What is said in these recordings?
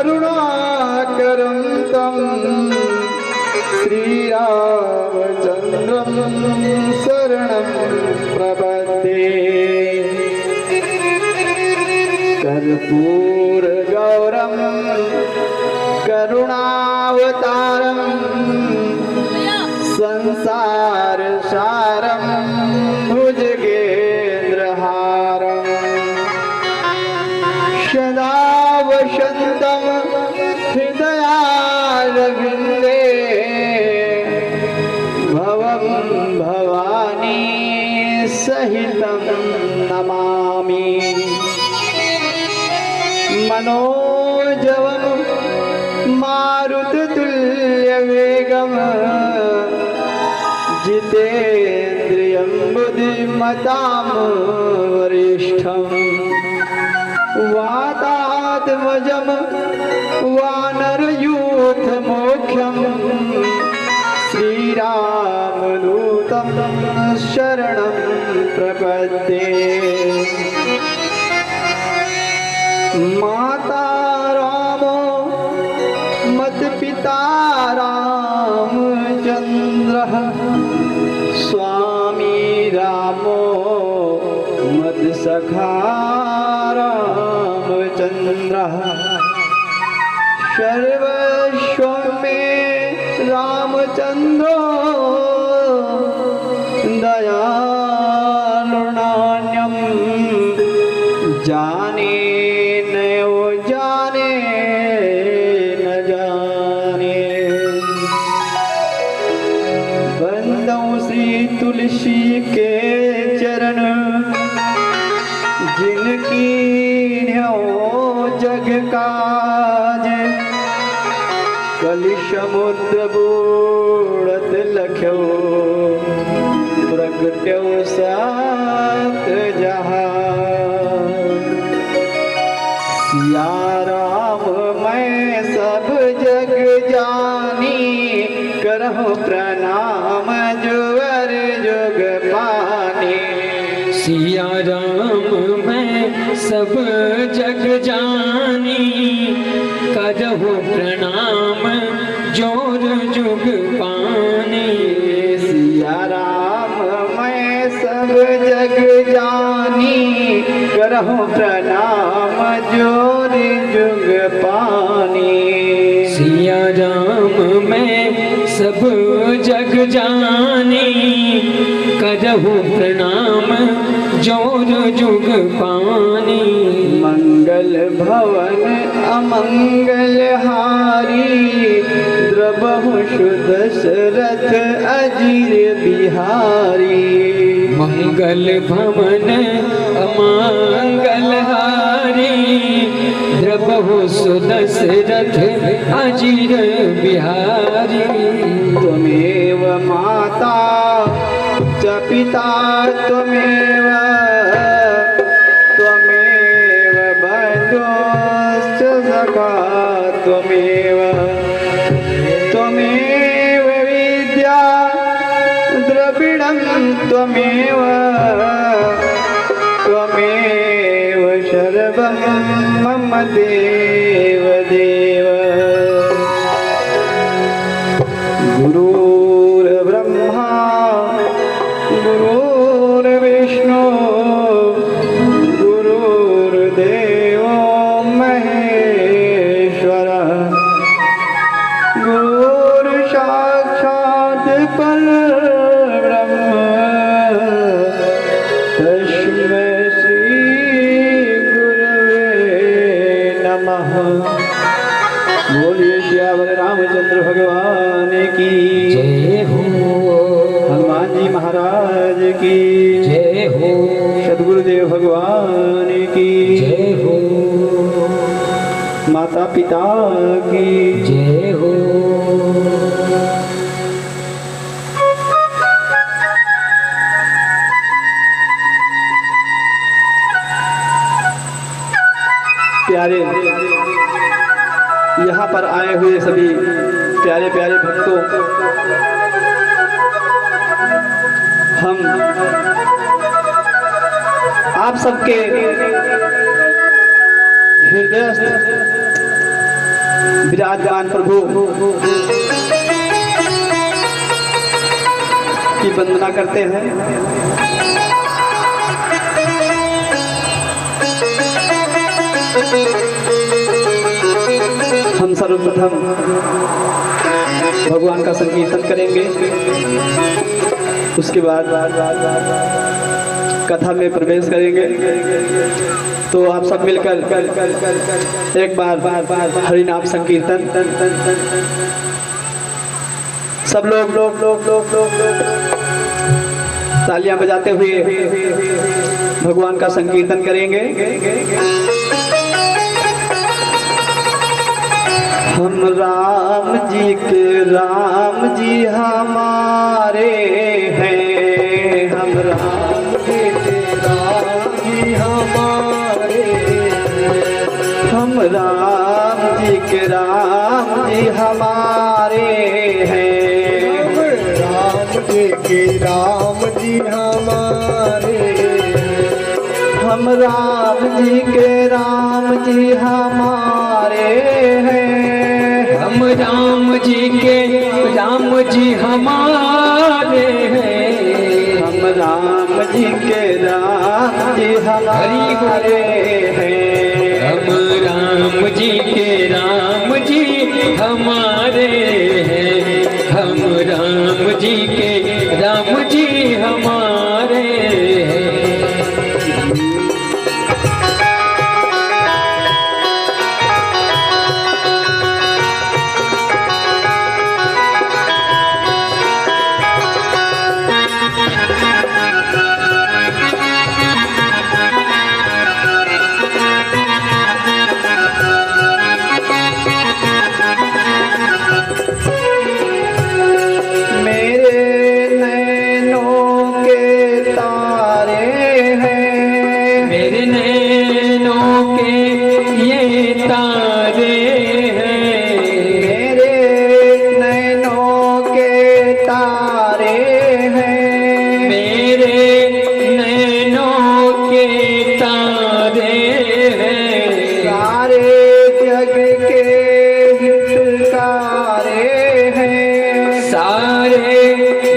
करुणाकरं तं श्रीरामचन्द्रं शरणं प्रपद्ये। कर्पूरगौरं करुणावतारं संसारसारं भुजगेन्द्रहारं सदा वसन्तं हृदयारविन्दे भवं भवानी सहितं नमामि। मनोजवं मारुततुल्यवेगं जितेन्द्रियं बुद्धिमतां वरिष्ठं वातात्मजं वानरयूथमोख्यं श्रीरामदूतं शरणं प्रपद्ये। माता रामो मत्पिता रामचन्द्रः स्वामी रामो मत्सखा रामचन्द्रः सर्वस्वं मे रामचन्द्रो दयालुनान्यं जाने तुलसी के चरण जिनकी जग काज कलि समुद्र बूढ़त लख्यो प्रगट्यो सात जहां। सिया राम मैं सब जग जानी करहु प्रणाम जुवर जुग पानी। सिया राम मैं सब जग जानी करहु प्रणाम जोर जुग पानी। सिया राम मैं सब जग जानी करहु प्रणाम जोर जुग पानी। सिया राम मैं सब जग जानी करहु प्रणाम जोर जुग पानी। मंगल भवन अमंगल हारी द्रबहु सुदशरथ अजीर बिहारी। मंगल भवन अमंगल हारी द्रबहु सुदशरथ अजीर बिहारी। त्वमेव माता च पिता त्वमेव त्वमेव बन्धुश्च सखा त्वमेव त्वमेव विद्या द्रविणं त्वमेव त्वमेव सर्वं मम देव देव। गुरुर्ब्रह्मा गुरुर्विष्णु गुरुर्देवो महेश्वरः गुरुर्साक्षात् परब्रह्म तस्मै श्री गुरवे नमः। बोलिए श्यावर रामचंद्र भगवान की जय हो। हनुमान जी महाराज की जय हो। सद्गुरुदेव भगवान की जय हो। माता पिता की जय हो। प्यारे यहाँ पर आए हुए सभी प्यारे प्यारे भक्तों, हम आप सबके हृदयस्थ विराजमान प्रभु की वंदना करते हैं। हम सर्वप्रथम भगवान का संकीर्तन करेंगे, उसके बाद कथा में प्रवेश करेंगे। तो आप सब मिलकर एक बार हरि नाम संकीर्तन, सब लोग तालियां बजाते हुए भगवान का संकीर्तन करेंगे। हम राम जी के राम जी हमारे हैं, हम राम जी के राम जी हमारे हैं, हम राम जी के राम जी हमारे हैं, राम जी के राम जी हमारे, हम राम जी के राम जी हमारे हैं, हम राम जी के राम जी हमारे हैं, हम राम जी के राम जी हमारे हैं, हम राम जी के राम जी हमारे हैं, हम राम जी के राम जी हमारे हैं।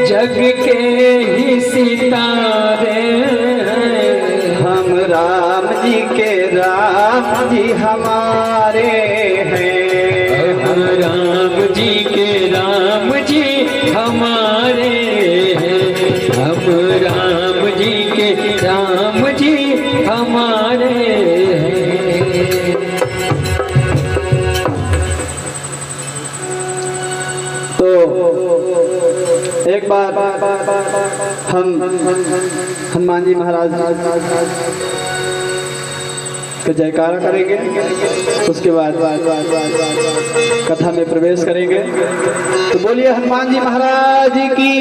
जग के ही सितारे हैं, हम राम जी के राम जी हमारे हैं, हम राम जी के राम जी हमारे हैं, हम राम जी के राम जी हमारे हैं। तो एक बार हम हनुमान जी महाराज का जयकारा करेंगे, उसके बाद कथा में प्रवेश करेंगे। तो बोलिए हनुमान जी महाराज की।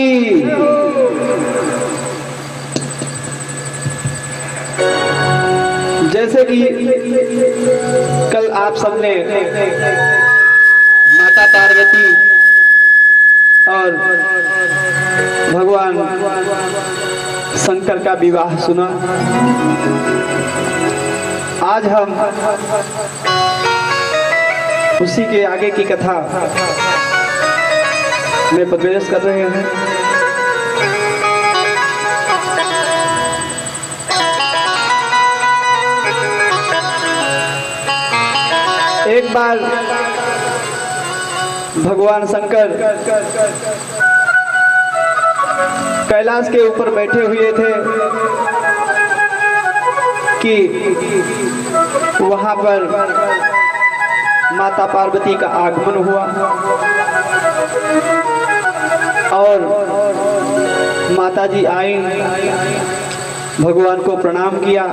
जैसे कि कल आप सबने माता पार्वती और भगवान शंकर का विवाह सुना, आज हम उसी के आगे की कथा में प्रवेश कर रहे हैं। एक बार भगवान शंकर कैलाश के ऊपर बैठे हुए थे कि वहां पर माता पार्वती का आगमन हुआ और माता जी आई, भगवान को प्रणाम किया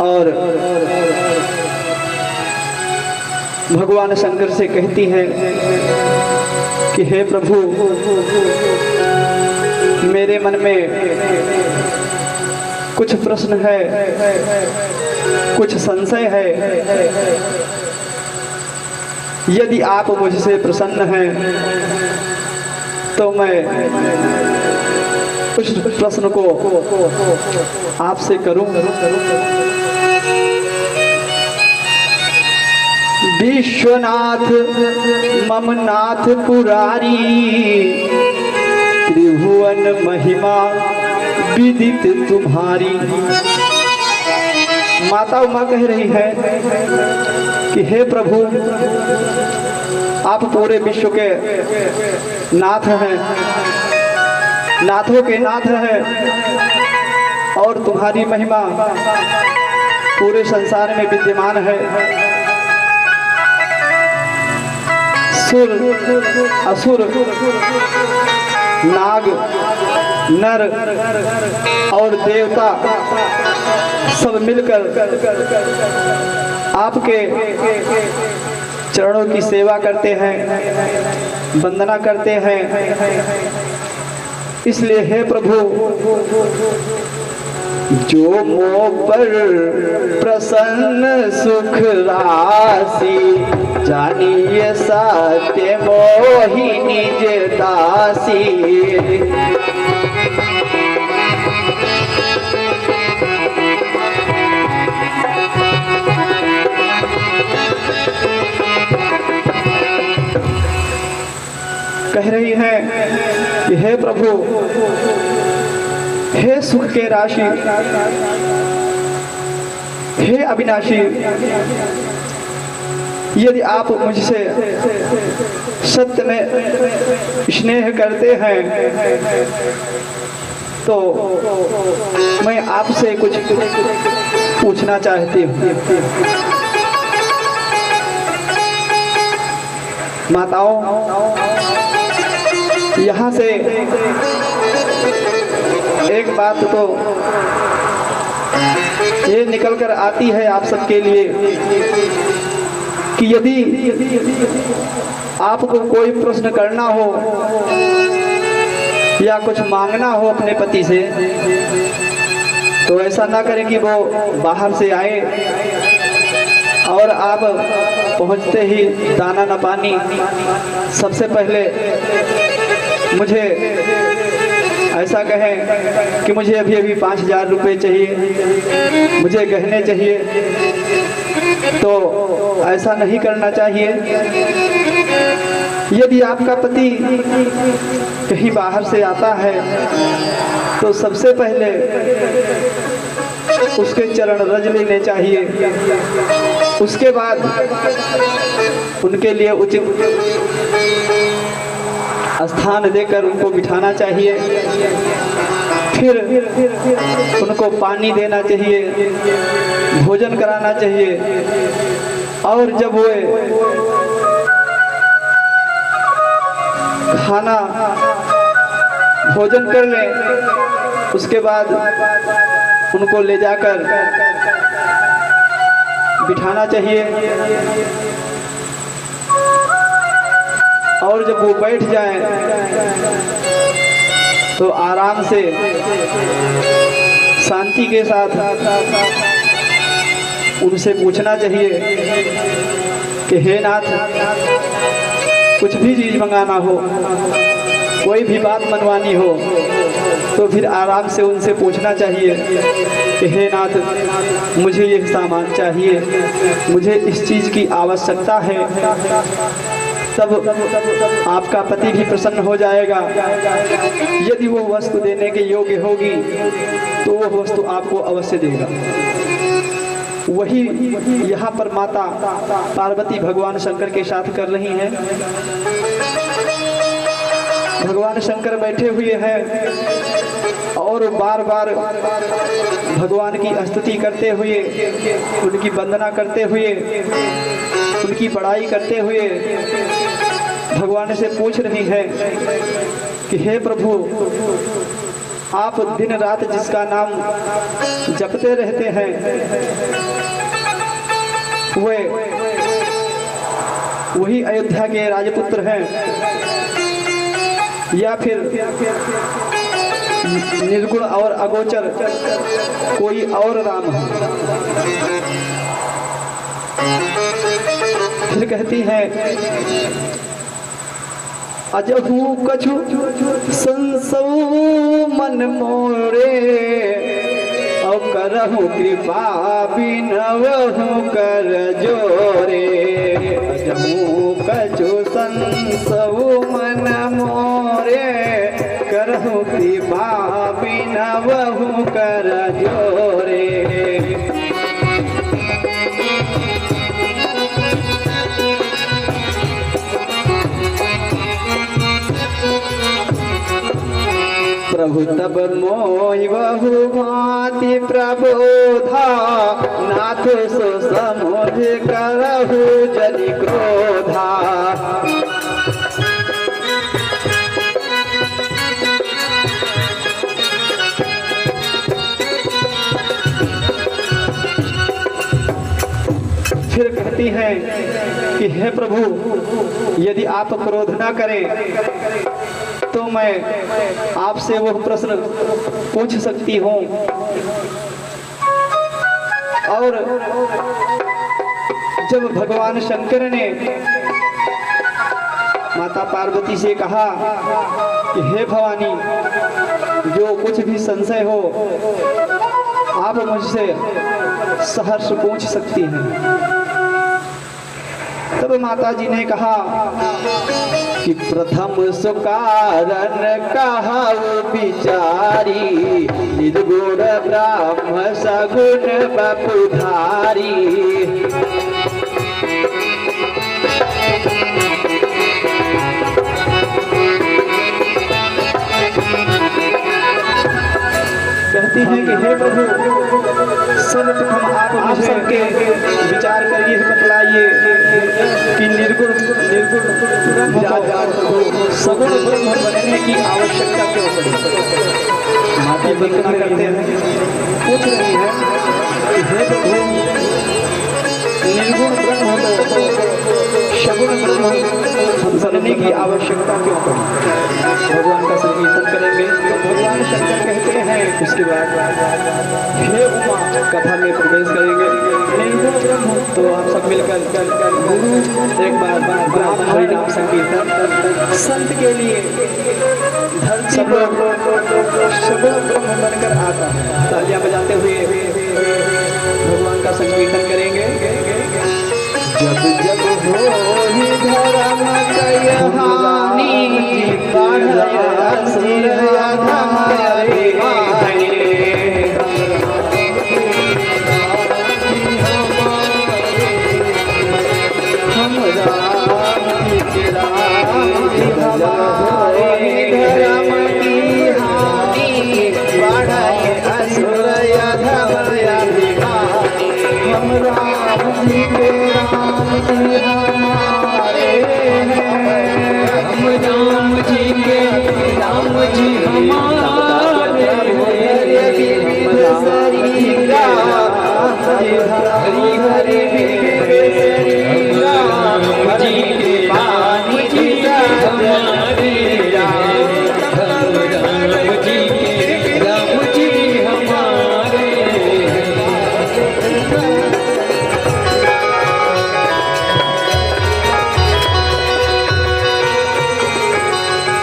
और भगवान शंकर से कहती हैं कि हे प्रभु, मेरे मन में कुछ प्रश्न है, कुछ संशय है। यदि आप मुझसे प्रसन्न हैं तो मैं उस प्रश्न को आपसे करूं। विश्वनाथ ममनाथ पुरारी, त्रिभुवन महिमा विदित तुम्हारी। माता उमा कह रही है कि हे प्रभु, आप पूरे विश्व के नाथ हैं, नाथों के नाथ हैं, और तुम्हारी महिमा पूरे संसार में विद्यमान है। सुर असुर नाग नर और देवता सब मिलकर आपके चरणों की सेवा करते हैं, वंदना करते हैं। इसलिए हे प्रभु, जो मोह पर प्रसन्न सुख राशि, जानिए सत्य मोहि निज दासी। कह रही है कि हे प्रभु, हे सुख के राशि, हे अविनाशी, यदि आप मुझसे सत्य में स्नेह करते हैं तो मैं आपसे कुछ पूछना चाहती हूँ। माताओं, यहाँ से एक बात तो ये निकल कर आती है आप सबके लिए कि यदि आपको कोई प्रश्न करना हो या कुछ मांगना हो अपने पति से, तो ऐसा ना करें कि वो बाहर से आए और आप पहुंचते ही दाना न पानी। सबसे पहले मुझे ऐसा कहें कि मुझे अभी अभी 5,000 रुपये चाहिए, मुझे गहने चाहिए। तो ऐसा नहीं करना चाहिए। यदि आपका पति कहीं बाहर से आता है तो सबसे पहले उसके चरण रज लेने चाहिए, उसके बाद उनके लिए उचित स्थान देकर उनको बिठाना चाहिए, फिर उनको पानी देना चाहिए, भोजन कराना चाहिए। और जब वो खाना भोजन कर लें, उसके बाद उनको ले जाकर बिठाना चाहिए। और जब वो बैठ जाए तो आराम से शांति के साथ उनसे पूछना चाहिए कि हे नाथ, कुछ भी चीज़ मंगाना हो, कोई भी बात मनवानी हो, तो फिर आराम से उनसे पूछना चाहिए कि हे नाथ, मुझे ये सामान चाहिए, मुझे इस चीज़ की आवश्यकता है। तब आपका पति भी प्रसन्न हो जाएगा। यदि वो वस्तु देने के योग्य होगी तो वो वस्तु आपको अवश्य देगा। वही यहाँ पर माता पार्वती भगवान शंकर के साथ कर रही हैं। भगवान शंकर बैठे हुए हैं और बार बार भगवान की स्तुति करते हुए, उनकी वंदना करते हुए, उनकी बड़ाई करते हुए भगवान से पूछ रही है कि हे प्रभु, आप दिन रात जिसका नाम जपते रहते हैं वही अयोध्या के राजपुत्र हैं या फिर निर्गुण और अगोचर कोई और राम है। फिर कहती है, अजहू कछु संसौ मन मोरे, और करहु कृपा बिनवहु कर जोरे। कहूँ कछु संसऊ मन मोरे करहु कृपा बिनवहु कर जोरे। प्रभु तब मोहि बहु भांति प्रबोधा नाथ सो समुझ करहु जनि क्रोधा। फिर कहती हैं कि हे प्रभु यदि आप क्रोध न करें तो मैं आपसे वो प्रश्न पूछ सकती हूँ। और जब भगवान शंकर ने माता पार्वती से कहा कि हे भवानी जो कुछ भी संशय हो आप मुझसे सहर्ष पूछ सकती हैं, तब माता जी ने कहा कि प्रथम सुकारण कहु बिचारी निर्गुण ब्रह्म सगुण बपुधारी। कहती हैं कि हे प्रभु सर्वप्रथम आप सबके विचार करिए बतलाइए कि निर्गुण सगुण ब्रह्म बनने की आवश्यकता क्यों पड़ी। माता वंदना करते हैं, पूछ रही है कि हे प्रभु निर्गुण ब्रह्म को सगुण ब्रह्म बनने की आवश्यकता क्यों पड़ी। भगवान का संकीर्तन करेंगे तो भगवान शंकर कहते हैं, उसके बाद हे उमा कथा में प्रवेश करेंगे। निर्गुण ब्रह्म तो आप सब मिलकर गुरु एक बार हरिनाम संकीर्तन संत के लिए धरती पर सगुण ब्रह्म बनकर आता है। तालियां बजाते हुए भगवान का संकीर्तन करेंगे। जब जब होहि धर्म कहानी बढ़या सिर अधम अभिमानी। हम राम के राम हमारे धर्म की हानि बढ़या असुर अधम अभिमानी। हम राम के हमारे हम राम जी के राम जी हमारे हरि हरि राम जी के राम जी हमारे हम राम जी के राम जी हमारे।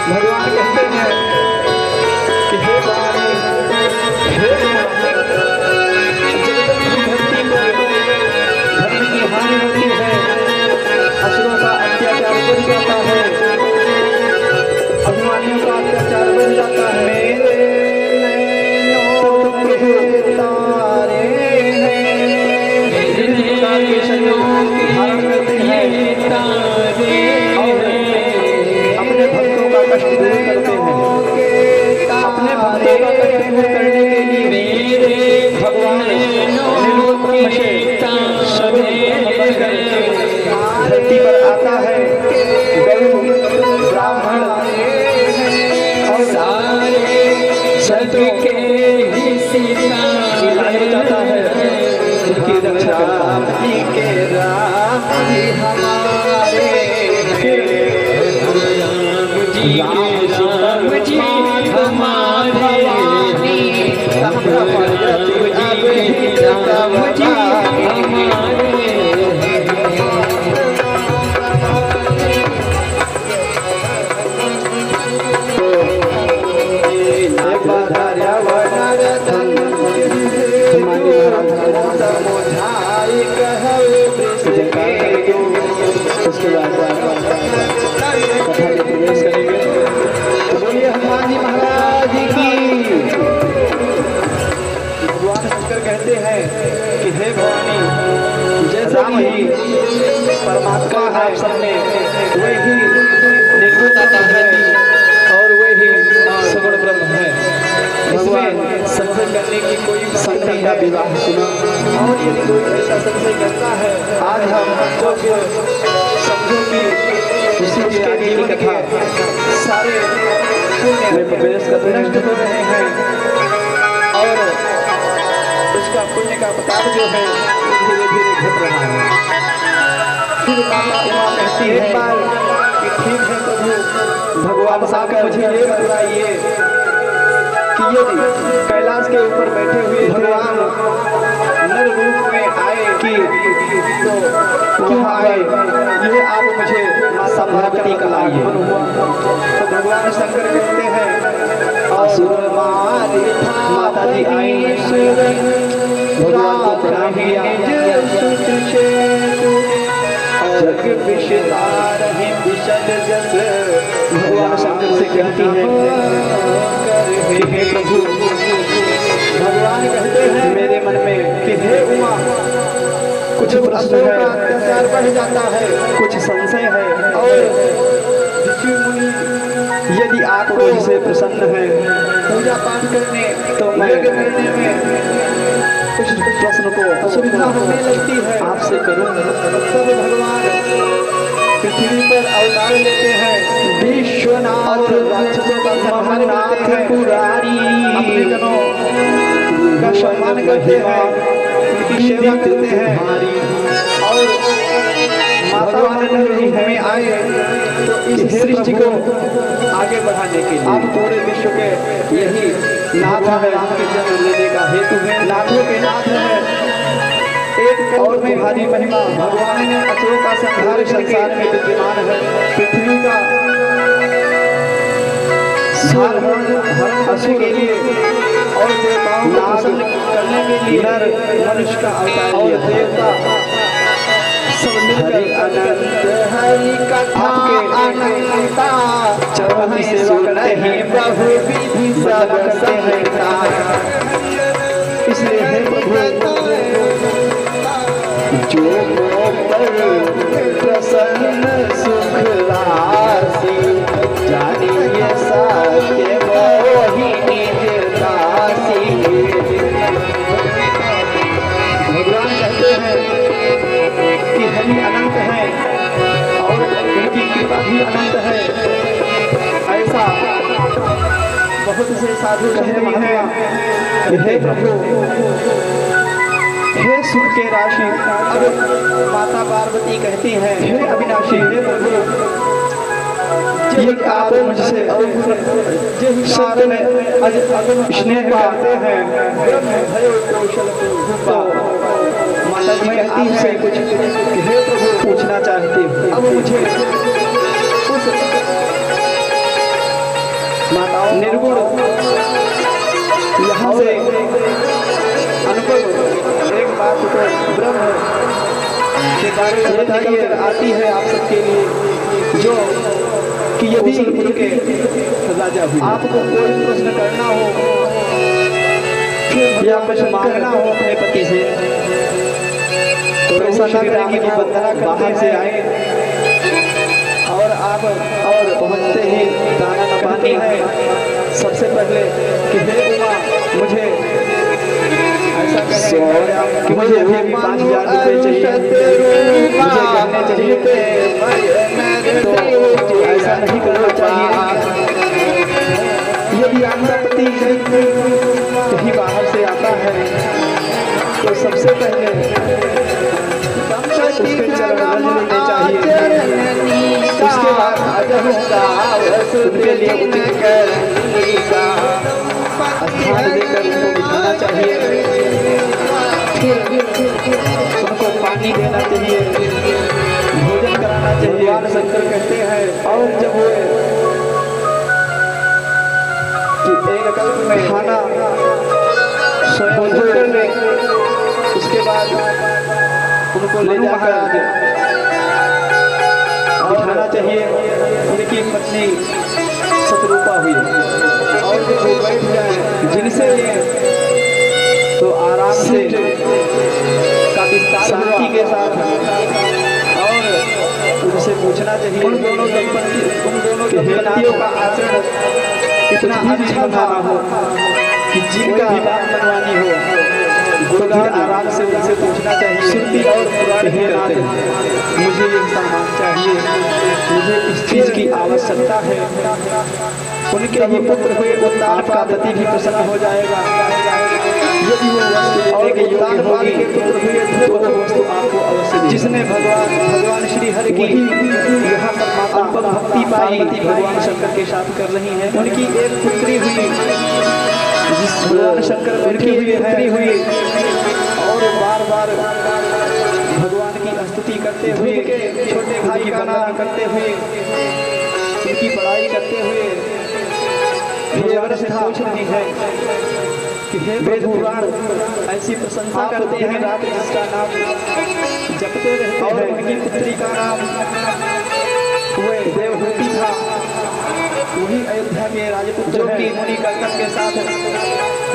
भगवान कहते हैं कि हे भवानी हे धर्म की हानि होती है, असुरों का अत्याचार बढ़ जाता है, अभिमानियों का अत्याचार बढ़ जाता है। मेरे नैनों के तारे अपने भक्तों का कष्ट दूर करते हैं। अपने भक्तों का कष्ट दूर करने के लिए भगवान निर्गुण ब्रह्म से धरती पर आता है। गौ ब्राह्मण और सारे जग के ही सितारे जाता है, उनकी रक्षा राम जी के राम जी हमारे। राम जी हमारे राम जी हमारे। उसके बाद कथा में प्रवेश करेंगे। तो बोलिए हनुमान जी महाराज की। भगवान शंकर कहते हैं कि हे भवानी, जैसा ही परमात्मा आप सबने वही निर्गुण है और वही सगुण ब्रह्म है। इसमें संशय करने की कोई संधि का विवाह सुना, और यदि कोई ऐसा संशय करता है आज हम तो फिर समझो कि उसके जीवन के सारे पुण्य में प्रवेश कर नष्ट हो रहे हैं और उसका पुण्य का प्रताप जो है धीरे धीरे घट रहा है। फिर माता उमा कहती है एक बार कि ठीक है प्रभु, भगवान साहब मुझे ये बताइए कि यदि कैलाश के ऊपर बैठे हुए भगवान नर रूप में आए कि तो क्यों आए, ये आप मुझे माता पार्वती का आगमन हुआ। तो भगवान शंकर कहते हैं और माता जी आई, भगवान को प्रणाम किया जग विषतार विशद जस। भगवान शंकर से कहती है कि हे प्रभु, भगवान कहते हैं मेरे मन में कि हे उमा, कुछ प्रश्न है, अत्याचार बढ़ जाता है, कुछ संशय है, और ऋषि मुनि यदि आप मुझसे प्रसन्न हैं पूजा पाठ करने तो मैं करने में कुछ प्रश्न को असुविधा होने लगती है आपसे करूं। तब भगवान पृथ्वी पर अवतार लेते हैं, विश्वनाथ राक्षसों का संहार करते हैं, पुरारी अपने जनों का सम्मान करते हैं, उनकी सेवा करते हैं और भगवान रूप में आए तो इस सृष्टि को आगे बढ़ाने के लिए आप पूरे विश्व के यही नाथ है, आपके जन्म लेने का हेतु है, नाथों के नाथ है। एक और में भारी महिमा भगवान ने असुरों का संहार संसार में विद्यमान है, पृथ्वी का हरण असुर के लिए और देवताओं को प्रसन्न करने के लिए नर मनुष्य का अवतार और देवता सब मिलकर अनंत हरि कथा अनंता चरण सेवा करते हैं, प्रभु विधि सब करते हैं। इसलिए हे प्रभु, जो पर प्रसन्न सुख राशि जानिए सत्य मोहि निज दासी। भगवान कहते हैं कि हरि अनंत है और उनकी कृपा भी अनंत है। ऐसा बहुत से साधु कहते हैं हे प्रभु, हे सुख के राशि। अब माता पार्वती कहती हैं हे अविनाशी, हे प्रभु, यदि आप मुझसे सत्य में स्नेह करते हैं तो माता जी कहती है कुछ हे प्रभु पूछना चाहती हूँ। अब मुझे उस माताओं निर्गुण यहाँ से अनुभव एक बात तो ब्रह्म के बारे में बताइए आती है आप सबके लिए, जो कि यदि उनके राजा हुए आपको कोई प्रश्न करना हो या कुछ मांगना हो अपने पति से तो ऐसा लग कि वंदना बाहर से आए और आप और पहुंचते ही दाना न पानी है सबसे पहले कि हे उमा, मुझे ऐसा कहें कि मुझे अभी 5,000 रुपये चाहिए, मुझे गहने चाहिए, तो ऐसा नहीं करना चाहिए। यदि आपका पति कहीं बाहर से आता है तो सबसे पहले उसके चरण लेने चाहिए, उसके बाद उनके लिए उचित स्थान देकर उनको बिठाना चाहिए, फिर उनको पानी देना चाहिए, भोजन कराना चाहिए। भगवान शंकर कहते हैं और जब वो कि एक कल्प में खाना स्वयं कर ले, उसके बाद उनको ले जाकर दिखाना चाहिए। उनकी पत्नी शत्रुपा हुई और वो बैठ जाए जिनसे तो आराम से का विस्तार शांति के साथ और उनसे पूछना चाहिए उन दोनों व्यक्तियों का आचरण इतना अच्छा ना हो कि जिनका भी बात मनवानी हो तो आराम से उनसे पूछना चाहिए। श्रुति और पुराण करते हैं मुझे ये सामान चाहिए, मुझे इस चीज की आवश्यकता है। उनके ही पुत्र हुए वो आपका पति भी प्रसन्न हो जाएगा। यदि वो वस्तु और के योग्य होगी तो वो वस्तु आपको अवश्य देगी। जिसने भगवान श्री हरि की यहाँ पर माता भक्ति पाई भगवान शंकर के साथ कर रही है। उनकी एक पुत्री हुई जिस भगवान शंकर उनकी पुत्री हुई और बार बार भगवान की स्तुति करते हुए छोटे भाई का नाम करते हुए उनकी बड़ाई करते हुए भगवान से पूछ रही है कि हे वेद पुराण ऐसी प्रशंसा करते हैं रात जिसका नाम जपते रहते हैं। उनकी पुत्री का नाम हुए देवहूति था, वही अयोध्या के राजपुत्र जो कि मुनि कंकन के साथ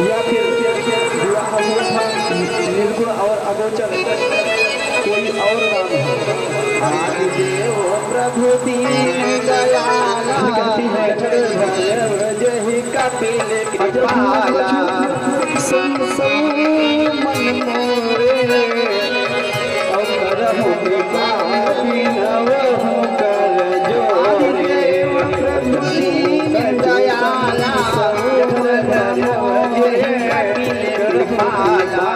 या फिर विवाह हुआ था। निर्गुण और अगोचर कोई और नाम है। आदिदेव प्रभु दीन दयाला कहती है जय कपिल कृपाला संसो मन मोरे अवरहु कृपा बिनवहु कर जोरे। प्रभु दीन दयाला जय कपिल कृपाला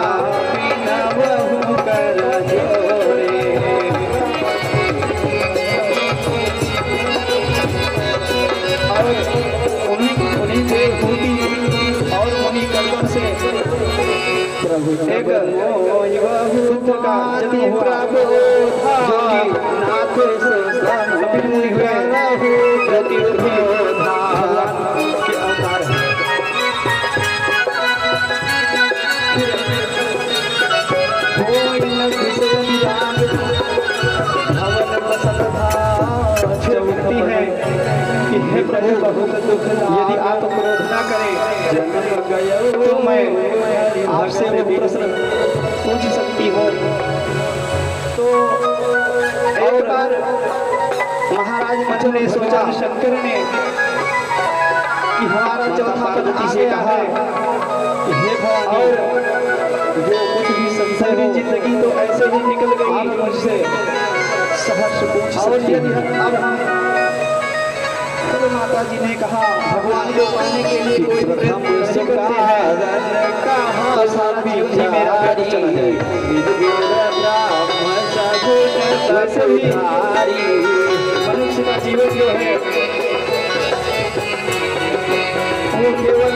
बिनवहु कर जोरे। उन्हीं देवहूति और मुनि कंकन से एक पुत्र का जन्म हुआ जो कि नाथ से मुनि हुए जो कि भगवान के अवतार हैं। उठती है कि हे प्रभु बहुत दुख, यदि आप क्रोध न करें तो मैं आपसे वो प्रश्न पूछ सकती हूँ। तो एक बार महाराज मनु ने सोचा शंकर ने कि हमारा चौथा पद्धति से कहा कि हे भगवान और जो कुछ भी संसार में जिंदगी तो ऐसे ही निकल गई, आप मुझसे सहर्ष पूछ सकती हैं। अब हम माता जी ने कहा भगवान को पाने के लिए कोई प्रयत्न करते हैं तो सारा भी उसी में आगे चला जाएगा। वैसे भी मनुष्य का जीवन जो है वो केवल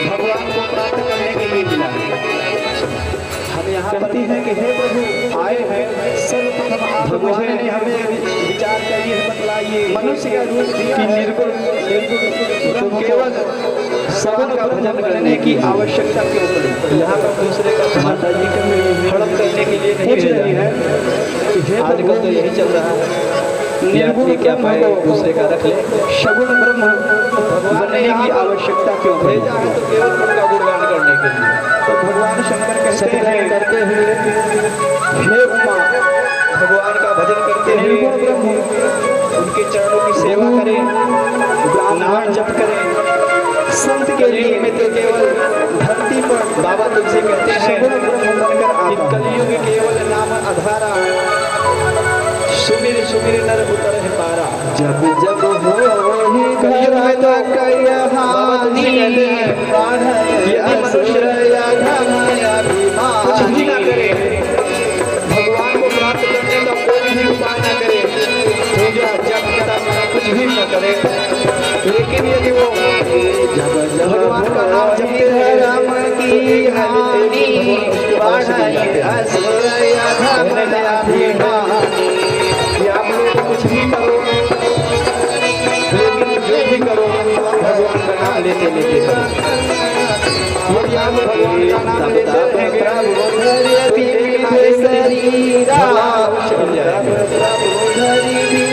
भगवान को प्राप्त करने के लिए मिला है। हम यहाँ कहती है कि हे प्रभु आए हैं सर्वप्रथम आप भगवान ने हमें विचार करिए बतलाइए मनुष्य का रूप दिया निर्गुण तो केवल सगुण का भजन करने की आवश्यकता क्यों पड़ी। यहाँ पर दूसरे का माता जी के हड़प करने के लिए नहीं रही है। आजकल तो यही चल रहा है निर्गुण क्या पाए दूसरे का रख ले, सगुण ब्रह्म बनने की आवश्यकता क्यों पड़ी। तो केवल उनका गुणगान करने के लिए तो भगवान शंकर कहते हैं करते हुए हे उमा भगवान का भजन करते हुए निर्गुण ब्रह्म उनके चरणों की सेवा करें, नाम जप करें। संत के लिए में तो केवल धरती पर बाबा तुलसी कहते हैं सगुण ब्रह्म बनकर कलयुग केवल नाम आधारा सुमिर सुमिर नर उतर है पारा। जब जब हो ही कलयुग में तो कहानी ये मनुष्य कुछ भी ना करे, भगवान को प्राप्त करने का कोई भी उपाय ना करे, पूजा जप कुछ भी न करे, लेकिन यदि वो भगवान का नाम जपते हैं राम की कहानी आप लोग कुछ भी करो लेकिन जो भी करो भगवान का नाम लेते लेते करो। यदि आप भगवान का नाम लेते रहेंगे तो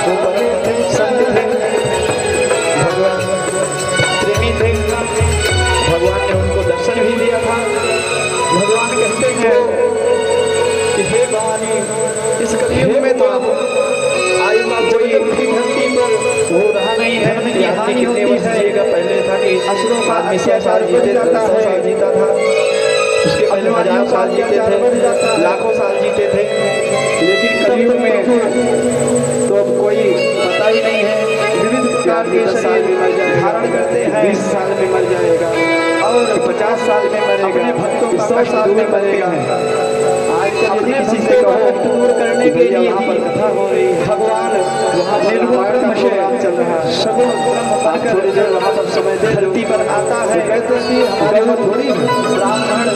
वो परम संत थे, भगवान प्रेमी थे, भगवान ने उनको दर्शन भी दिया था। भगवान कहते हैं कि हे भवानी, इस कलयुग में तो आयु का कोई धरती पर वो रहा नहीं है। यहाँ कितने वर्ष जिएगा? पहले था कि असुरों का आदमी 100 साल जीते थे, 100 साल जीता था, उसके पहले 1000 साल जीते थे, लाखों साल जीते थे। लेकिन कलयुग में तो अब कोई पता ही नहीं है। विविध प्रकार के शरीर धारण करते हैं, 20 साल में मर जाएगा और 50 साल में मरेगा, अपने भक्तों का 100 साल में मरेगा। अपने किसी से कहो दूर करने के लिए यहाँ पर कथा हो रही है, भगवान वहाँ निर्गुण चल रहा है, सगुण थोड़ी देर वहाँ पर समय दे धरती पर आता है। कहते हैं कि हमारे वो थोड़ी ब्राह्मण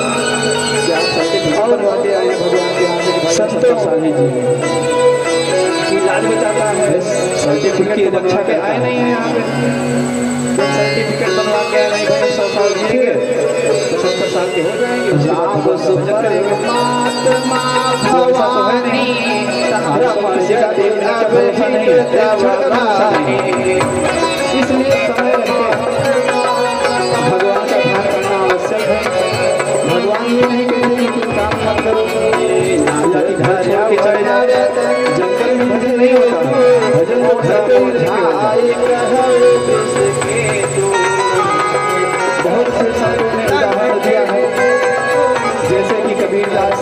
और आगे आए भगवान के यहाँ से संतों साली जी की लाज बचाता है। सर्टिफिकेट की रक्षा के आए नहीं है यहाँ पे, सर्टिफिकेट बनवा के आए नहीं भाई, 100 साल जिएंगे 75 साल के हो जाएंगे, उसके बाद भजन करेंगे। ऐसा तो है नहीं, किसी का देखने का भरोसा नहीं है, इसलिए समय रहते भगवान का ध्यान करना आवश्यक है। भगवान ये नहीं कहते कि तुम काम मत करो या कि घर छोड़ के चले जाओ, जंगल में भजन नहीं होता, भजन तो घर पे ही बहुत से संतों ने उदाहरण दिया है, जैसे कि कबीरदास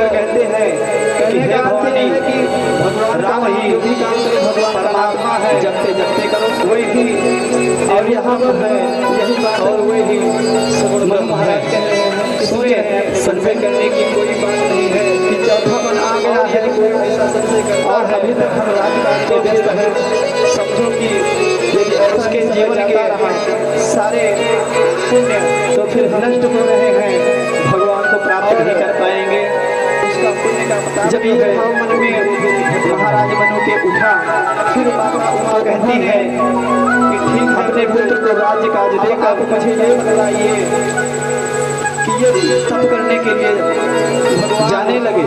कहते हैं कि हे भवानी, भगवान राम ही जो भी काम करे भगवान परमात्मा है, जपते जपते करो वही भी। और यहाँ पर है यही बात, और वही सगुण महाराज कह रहे हैं, इसमें संशय करने की कोई बात नहीं है कि चौथा मन आ गया है, कोई ऐसा संशय करता है। अभी तक हम राजकाज में व्यस्त हैं, समझो कि यदि उसके जीवन के सारे पुण्य तो फिर नष्ट हो रहे हैं, भगवान को प्राप्त नहीं कर पाएंगे। उसका पुण्य का पता जब ये भाव मन में महाराज मनु के उठा, फिर माता उमा कहती है कि ठीक अपने पुत्र को राज्य काज देकर मुझे ये बताइए कि ये तप करने के लिए भगवान जाने लगे,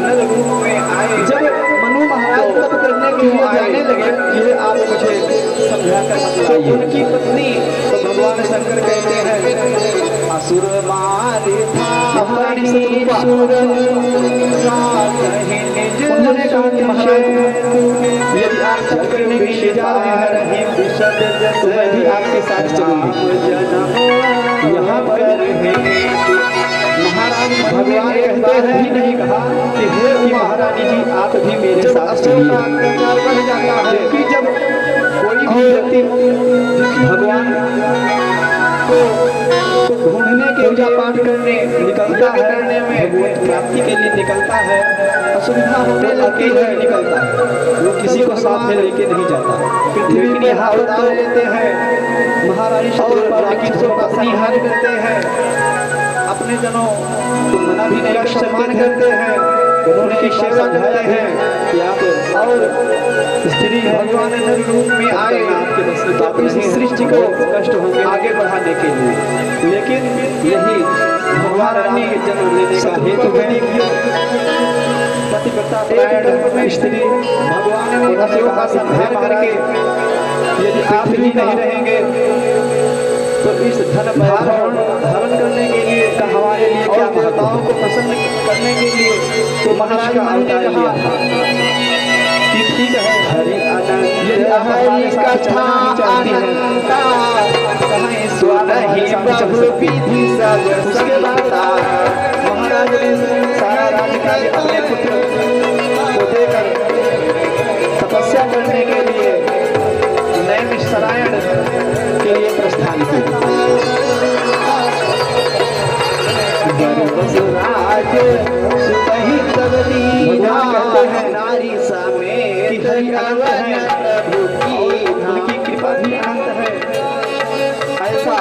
नर रूप में आए। जब मनु महाराज तप करने के लिए जाने लगे, ये आप मुझे समझा कर बताइए। उनकी पत्नी तो भगवान शंकर कहते हैं असुर मारे उन्होंने कहा कि महाराज यदि आप तप करने के लिए जा रहे हैं तो मैं भी आपके साथ चलूंगी। यहाँ पर महाराज भगवान कहते हैं भी नहीं कहा कि हे महारानी जी आप भी मेरे साथ चलिए। बढ़ जाता है कि जब कोई भी व्यक्ति भगवान को ढूंढने के पूजा पाठ करने निकलता है, करने में भगवत प्राप्ति के लिए निकलता है, असुविधा होने लगती है, निकलता है, वो किसी को साथ में लेके नहीं जाता। पृथ्वी के यहाँ उतार लेते हैं, महारानी शत्रुपाल को अपनी हानि करते हैं, अपने जनों को मना भी नहीं सम्मान करते हैं, उनकी सेवा करते हैं कि आप और स्त्री भगवान नर रूप में आए आपके बस की बात नहीं, सृष्टि को कष्ट होकर आगे बढ़ाने के लिए। लेकिन यही भगवान रानी जन्म लेने का हेतु है। पतिव्रता परायण स्त्री भगवान ने उनसे कहा संहार करके यदि आप ही नहीं रहेंगे तो इस धन धारण करने के लिए हमारे लिए क्या देवताओं को प्रसन्न करने के लिए तो महाराज का अवतार लिया था कि ठीक है हरि आनंद यदि हमारी कथा अनंता कहीं स्वाद ही बहु विधि सब उसके बाद महाराज ने सारा राज्य अपने पुत्र को देकर तपस्या करने के लिए नैन सरायण के लिए प्रस्थान किया। राज सुतहि तब दीना कहते हैं नारी समेत कि हरि अनंत है, उनकी कृपा भी अनंत है। ऐसा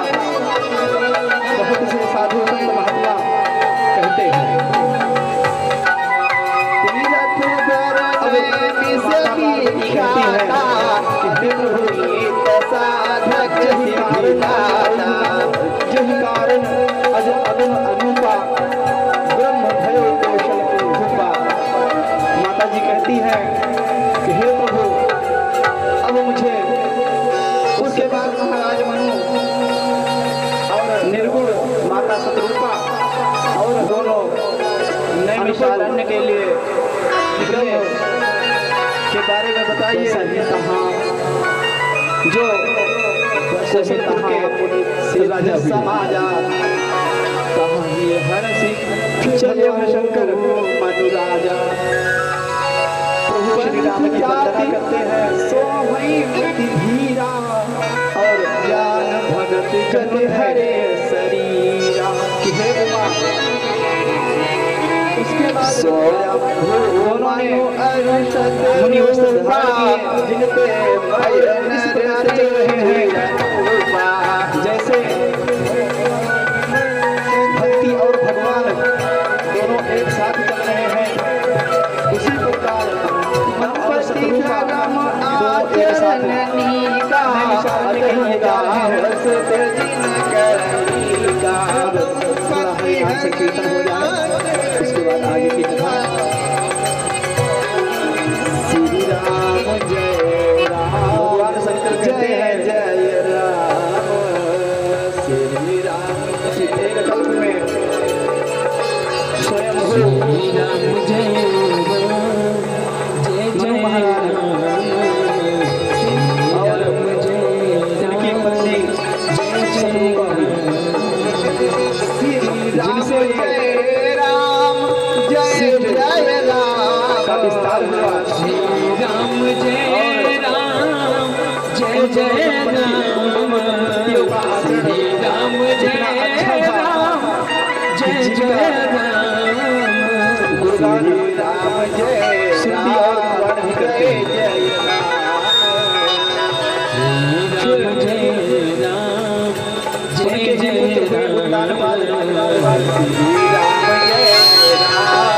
बहुत से साधु संत महात्मा कहते हैं। नैमिषारण्य के लिए निकले के बारे में बताइए। सही कहा जो वशिष्ठ के राजा समाजा चलिए शंकर मनुराजा प्रभु श्री राम की वंदना करते हैं। सो वही धीरा और ज्ञान भगत जन हरे शरीरा कि हे उमा। उसके बाद दोनों ने मुनि वस्त्र धारण किए जिन पे इस प्रकार चल रहे हैं जैसे भक्ति और भगवान दोनों एक साथ चल रहे हैं। उसी प्रकार मन और शत्रु का दोनों एक साथ नैमिषारण्य के लिए जा रहे हैं। यहाँ से कीर्तन हो जाए, उसके बाद आगे की कथा। श्री राम जय राम, भगवान शंकर कहते हैं जय राम श्री राम। एक कल्प में स्वयं श्री राम जय मनु महाराज और उनकी पत्नी शत्रुपा जिनसे जय राम का विस्तार हुआ। श्री राम जय राम जय जय राम श्री राम जय राम जय जय राम गुरुगान राम जय श्रुति और पुराण भी करते हैं जय श्री राम जय राम उनके जय जी पुत्र हुए जय उद्दानपाद राम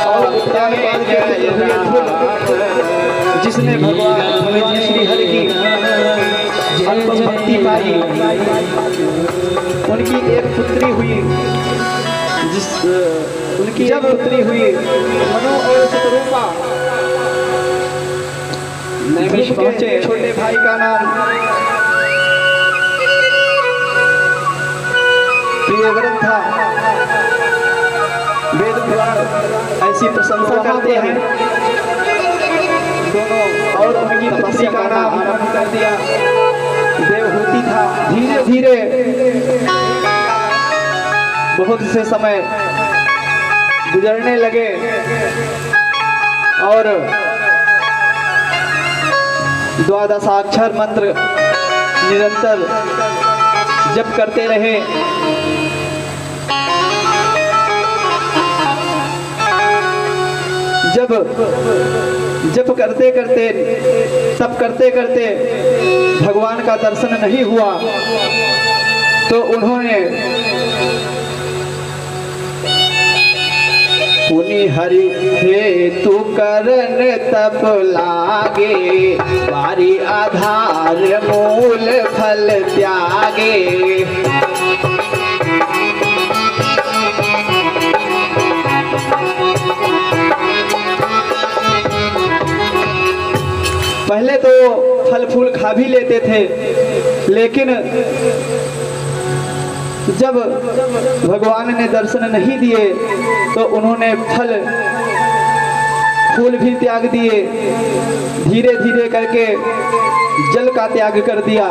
और उद्दानपाद के पुत्र हुए ध्रुव, जिसने भगवान श्री हरि की अल्प भक्ति पाई। उनकी एक पुत्री हुई उनकी जब पुत्री हुई मनु और शत्रुपा नैमिष पहुंचे। छोटे भाई का नाम प्रियव्रत था। वेद पुराण ऐसी प्रशंसा करते हैं दोनों। और उनकी पुत्री का नाम आरंभ कर दिया देवहूति था। धीरे धीरे बहुत से समय गुजरने लगे और द्वादशाक्षर मंत्र निरंतर जप करते रहे। जब करते करते तब करते करते भगवान का दर्शन नहीं हुआ तो उन्होंने पुनि हरि हेतु करन तप लागे बारी आधार मूल फल त्यागे। पहले तो फल फूल खा भी लेते थे, लेकिन जब भगवान ने दर्शन नहीं दिए तो उन्होंने फल फूल भी त्याग दिए। धीरे धीरे करके जल का त्याग कर दिया,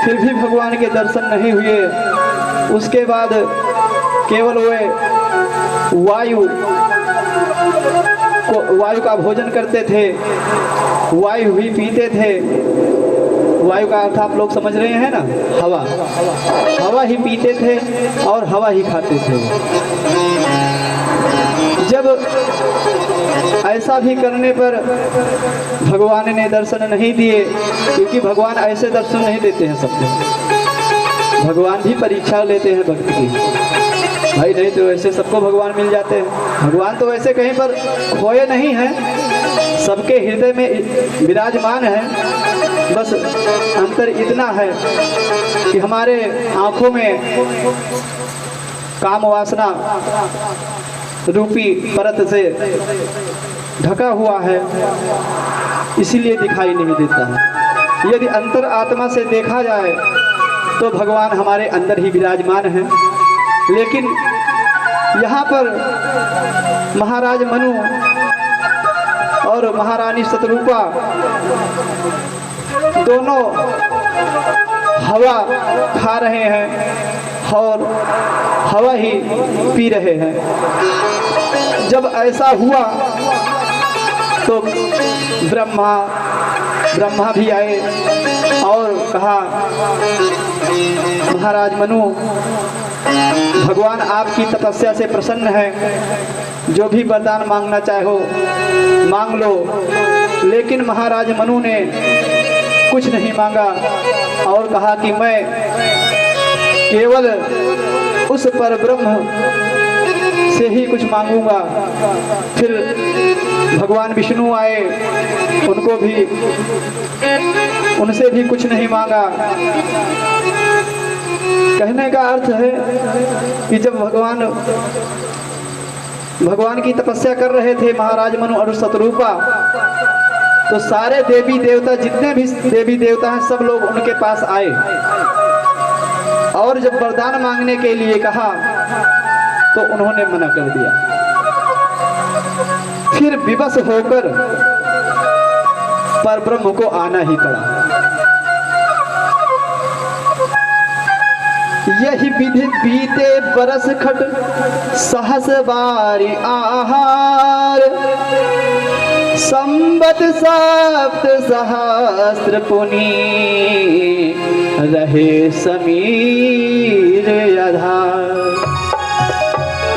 फिर भी भगवान के दर्शन नहीं हुए। उसके बाद केवल वे वायु का भोजन करते थे, वायु ही पीते थे। वायु का अर्थ आप लोग समझ रहे हैं ना, हवा ही पीते थे और हवा ही खाते थे। जब ऐसा भी करने पर भगवान ने दर्शन नहीं दिए, क्योंकि भगवान ऐसे दर्शन नहीं देते हैं सबको। भगवान भी परीक्षा लेते हैं भक्त की, भाई नहीं तो ऐसे सबको भगवान मिल जाते हैं। भगवान तो वैसे कहीं पर खोए नहीं हैं, सबके हृदय में विराजमान है। बस अंतर इतना है कि हमारे आंखों में काम वासना रूपी परत से ढका हुआ है, इसीलिए दिखाई नहीं देता है। यदि अंतर आत्मा से देखा जाए तो भगवान हमारे अंदर ही विराजमान है। लेकिन यहाँ पर महाराज मनु और महारानी शतरूपा दोनों हवा खा रहे हैं और हवा ही पी रहे हैं। जब ऐसा हुआ तो ब्रह्मा भी आए और कहा, महाराज मनु, भगवान आपकी तपस्या से प्रसन्न है, जो भी वरदान मांगना चाहो मांग लो। लेकिन महाराज मनु ने कुछ नहीं मांगा और कहा कि मैं केवल उस परब्रह्म से ही कुछ मांगूंगा। फिर भगवान विष्णु आए, उनसे भी कुछ नहीं मांगा। कहने का अर्थ है कि जब भगवान की तपस्या कर रहे थे महाराज मनु और शतरूपा, तो सारे देवी देवता, जितने भी देवी देवता हैं, सब लोग उनके पास आए और जब वरदान मांगने के लिए कहा तो उन्होंने मना कर दिया। फिर विवश होकर परब्रह्म को आना ही पड़ा। यही विधि बीते बरस खट सहस बारी आहार, संबत सप्त सहस्त्र पुनि रहे समीर आधार।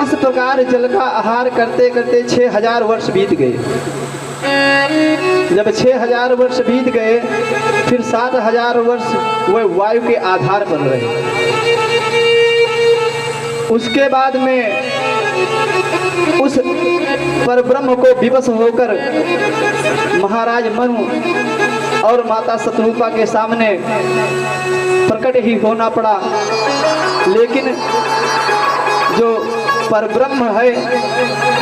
इस प्रकार जल का आहार करते करते 6000 वर्ष बीत गए। जब 6000 वर्ष बीत गए, फिर 7000 वर्ष वह वायु के आधार पर रहे। उसके बाद में उस परब्रह्म को विवश होकर महाराज मनु और माता शतरूपा के सामने प्रकट ही होना पड़ा। लेकिन जो परब्रह्म है,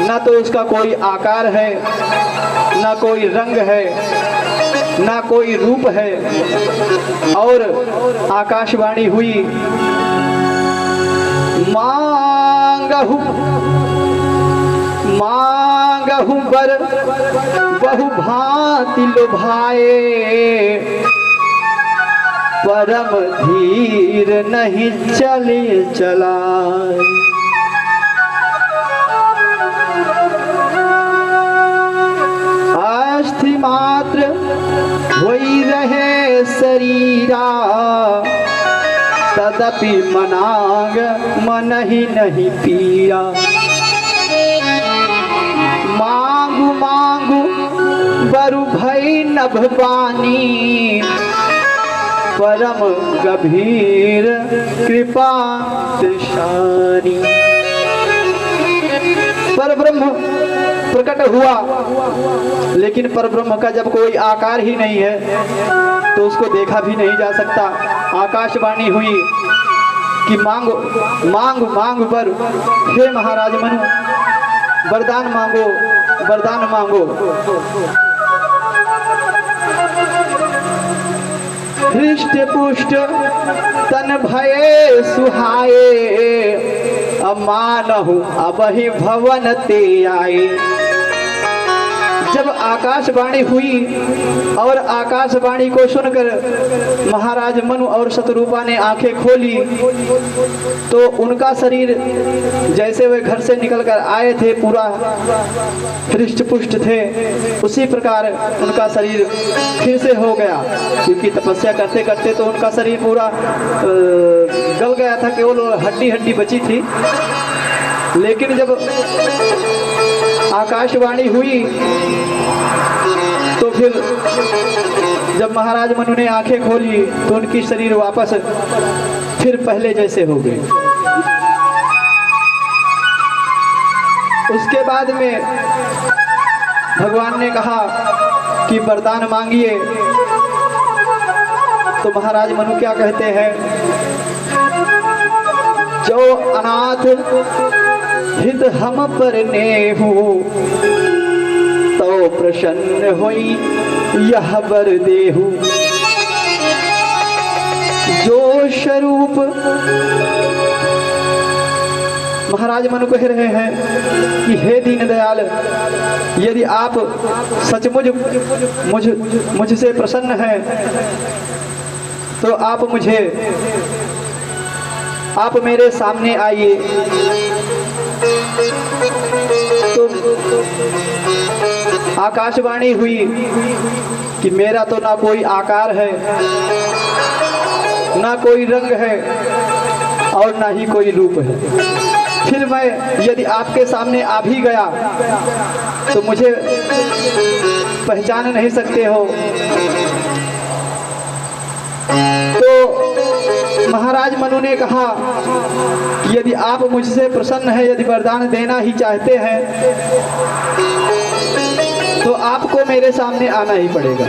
ना तो उसका कोई आकार है, ना कोई रंग है, ना कोई रूप है। और आकाशवाणी हुई, मांगहु बर बहु भांति लुभाए, परम धीर नहीं चले चलाए। अस्थि मात्र होई रहे शरीरा, तदपि मनाग मन ही नहीं पीरा। मांगू मांगू बरु भई नभ पानी, परम गंभीर कृपा दृशानी। परब्रह्म प्रकट हुआ, लेकिन परब्रह्म का जब कोई आकार ही नहीं है तो उसको देखा भी नहीं जा सकता। आकाशवाणी हुई कि मांगो मांग मांग बर, हे महाराज मनु, वरदान मांगो, वरदान मांगो। हृष्ट पुष्ट तन भये सुहाए, अमानहु अबहि भवन ते आए। जब आकाशवाणी हुई और आकाशवाणी को सुनकर महाराज मनु और शतरूपा ने आंखें खोली, तो उनका शरीर जैसे वे घर से निकलकर आए थे पूरा हृष्ट पुष्ट थे, उसी प्रकार उनका शरीर फिर से हो गया। क्योंकि तपस्या करते करते तो उनका शरीर पूरा गल गया था, केवल हड्डी हड्डी बची थी। लेकिन जब आकाशवाणी हुई तो फिर जब महाराज मनु ने आंखें खोली तो उनकी शरीर वापस फिर पहले जैसे हो गए। उसके बाद में भगवान ने कहा कि वरदान मांगिए। तो महाराज मनु क्या कहते हैं, जो अनाथ हित हम पर नेहु, तो प्रसन्न होई यह वर देहु। जो स्वरूप महाराज मनु कह रहे हैं कि हे दीनदयाल, यदि आप सचमुच मुझसे प्रसन्न हैं तो आप मेरे सामने आइए। तो आकाशवाणी हुई कि मेरा तो ना कोई आकार है, ना कोई रंग है और ना ही कोई रूप है। फिर मैं यदि आपके सामने आ भी गया तो मुझे पहचान नहीं सकते हो। तो महाराज मनु ने कहा कि यदि आप मुझसे प्रसन्न हैं, यदि वरदान देना ही चाहते हैं तो आपको मेरे सामने आना ही पड़ेगा।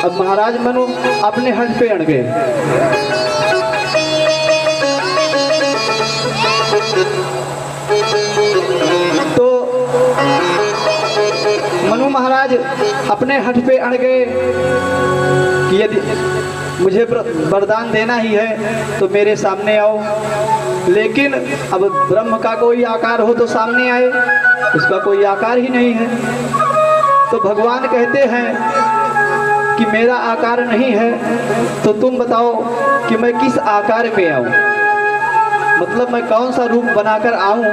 अब महाराज मनु अपने हट पे अड़ गए। तो मनु महाराज अपने हट पे अड़ गए कि यदि मुझे वरदान देना ही है तो मेरे सामने आओ। लेकिन अब ब्रह्म का कोई आकार हो तो सामने आए, उसका कोई आकार ही नहीं है। तो भगवान कहते हैं कि मेरा आकार नहीं है, तो तुम बताओ कि मैं किस आकार में आऊं, मतलब मैं कौन सा रूप बनाकर आऊं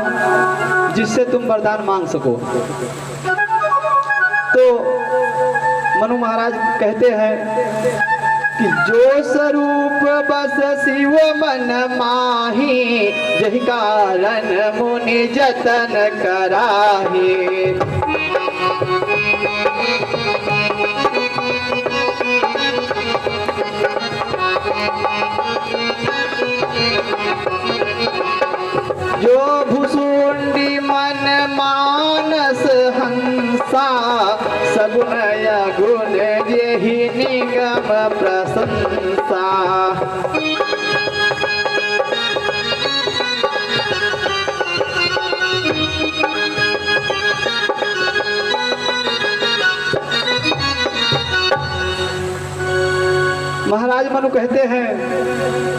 जिससे तुम वरदान मांग सको। तो मनु महाराज कहते हैं कि जो स्वरूप बस शिव मन माही, जहि कारण मुनि जतन कराही। जो भुसुंडी मन मानस हंसा, सगुण गुण जेहि निगम प्रशंसा। महाराज मनु कहते हैं